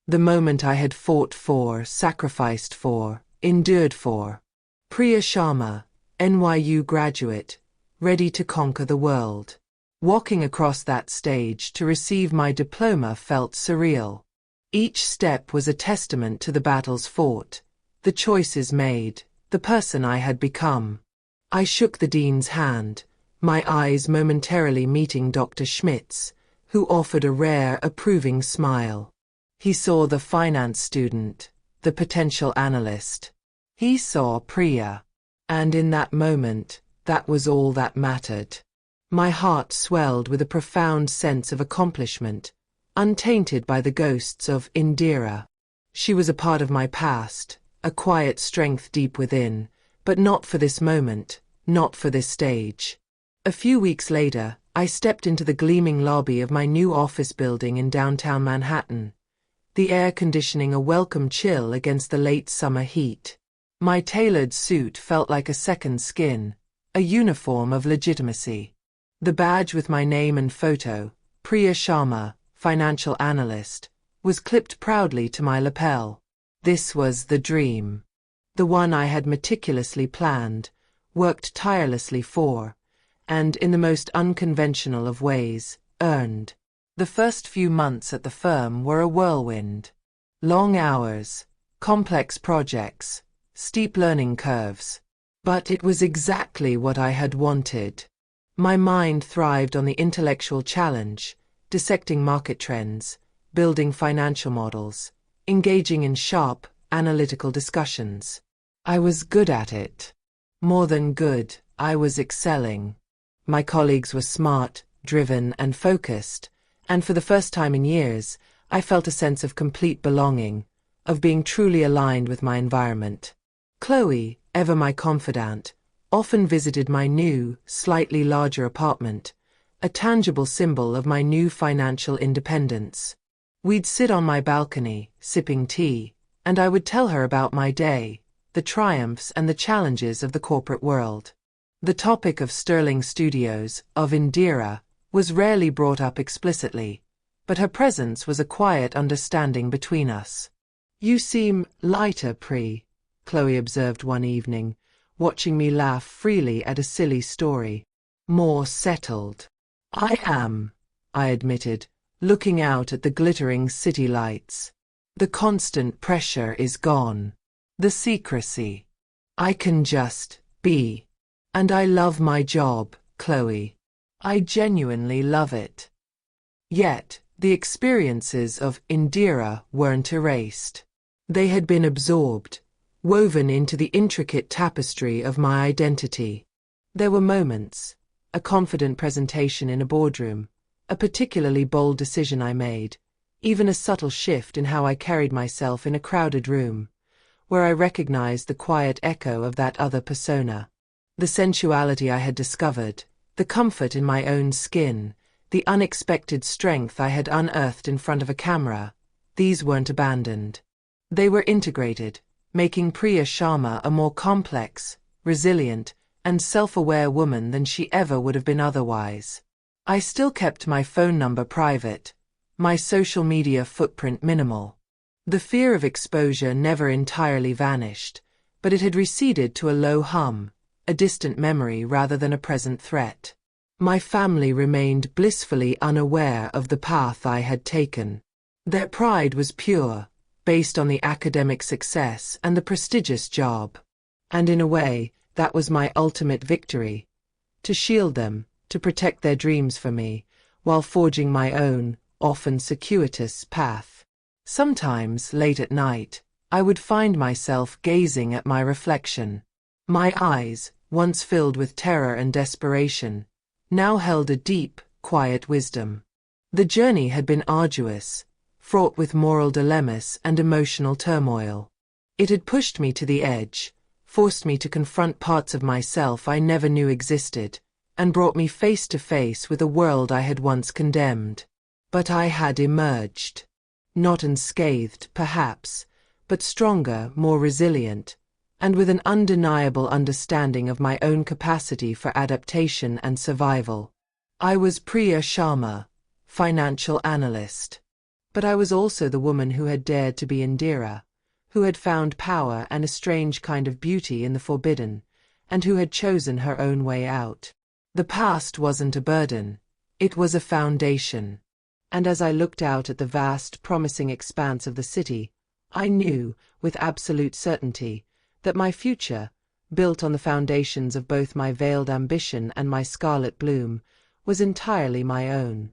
The moment I had fought for, sacrificed for, endured for. Priya Sharma, NYU graduate, ready to conquer the world. Walking across that stage to receive my diploma felt surreal. Each step was a testament to the battles fought, the choices made, the person I had become. I shook the dean's hand, my eyes momentarily meeting Dr. Schmidt's, who offered a rare, approving smile. He saw the finance student, the potential analyst. He saw Priya. And in that moment, that was all that mattered. My heart swelled with a profound sense of accomplishment, untainted by the ghosts of Indira. She was a part of my past, a quiet strength deep within, but not for this moment, not for this stage. A few weeks later, I stepped into the gleaming lobby of my new office building in downtown Manhattan, the air conditioning a welcome chill against the late summer heat. My tailored suit felt like a second skin, a uniform of legitimacy. The badge with my name and photo, Priya Sharma, financial analyst, was clipped proudly to my lapel. This was the dream. The one I had meticulously planned, worked tirelessly for, and in the most unconventional of ways, earned. The first few months at the firm were a whirlwind. Long hours, complex projects, steep learning curves. But it was exactly what I had wanted. My mind thrived on the intellectual challenge, dissecting market trends, building financial models, engaging in sharp, analytical discussions. I was good at it. More than good, I was excelling. My colleagues were smart, driven, and focused, and for the first time in years, I felt a sense of complete belonging, of being truly aligned with my environment. Chloe, ever my confidant, often visited my new, slightly larger apartment, a tangible symbol of my new financial independence. We'd sit on my balcony, sipping tea, and I would tell her about my day, the triumphs and the challenges of the corporate world. The topic of Sterling Studios, of Indira, was rarely brought up explicitly, but her presence was a quiet understanding between us. "You seem lighter, Pri," Chloe observed one evening, watching me laugh freely at a silly story. "More settled." "I am," I admitted, looking out at the glittering city lights. "The constant pressure is gone. The secrecy. I can just be. And I love my job, Chloe. I genuinely love it." Yet, the experiences of Indira weren't erased. They had been absorbed, woven into the intricate tapestry of my identity. There were moments, a confident presentation in a boardroom, a particularly bold decision I made, even a subtle shift in how I carried myself in a crowded room, where I recognized the quiet echo of that other persona. The sensuality I had discovered, the comfort in my own skin, the unexpected strength I had unearthed in front of a camera, these weren't abandoned. They were integrated, making Priya Sharma a more complex, resilient, and self-aware woman than she ever would have been otherwise. I still kept my phone number private, my social media footprint minimal. The fear of exposure never entirely vanished, but it had receded to a low hum, a distant memory rather than a present threat. My family remained blissfully unaware of the path I had taken. Their pride was pure, based on the academic success and the prestigious job. And in a way, that was my ultimate victory. To shield them, to protect their dreams for me, while forging my own, often circuitous, path. Sometimes, late at night, I would find myself gazing at my reflection. My eyes, once filled with terror and desperation, now held a deep, quiet wisdom. The journey had been arduous, fraught with moral dilemmas and emotional turmoil. It had pushed me to the edge, forced me to confront parts of myself I never knew existed, and brought me face to face with a world I had once condemned. But I had emerged. Not unscathed, perhaps, but stronger, more resilient, and with an undeniable understanding of my own capacity for adaptation and survival. I was Priya Sharma, financial analyst. But I was also the woman who had dared to be Indira, who had found power and a strange kind of beauty in the forbidden, and who had chosen her own way out. The past wasn't a burden, it was a foundation. And as I looked out at the vast, promising expanse of the city, I knew, with absolute certainty, that my future, built on the foundations of both my veiled ambition and my scarlet bloom, was entirely my own.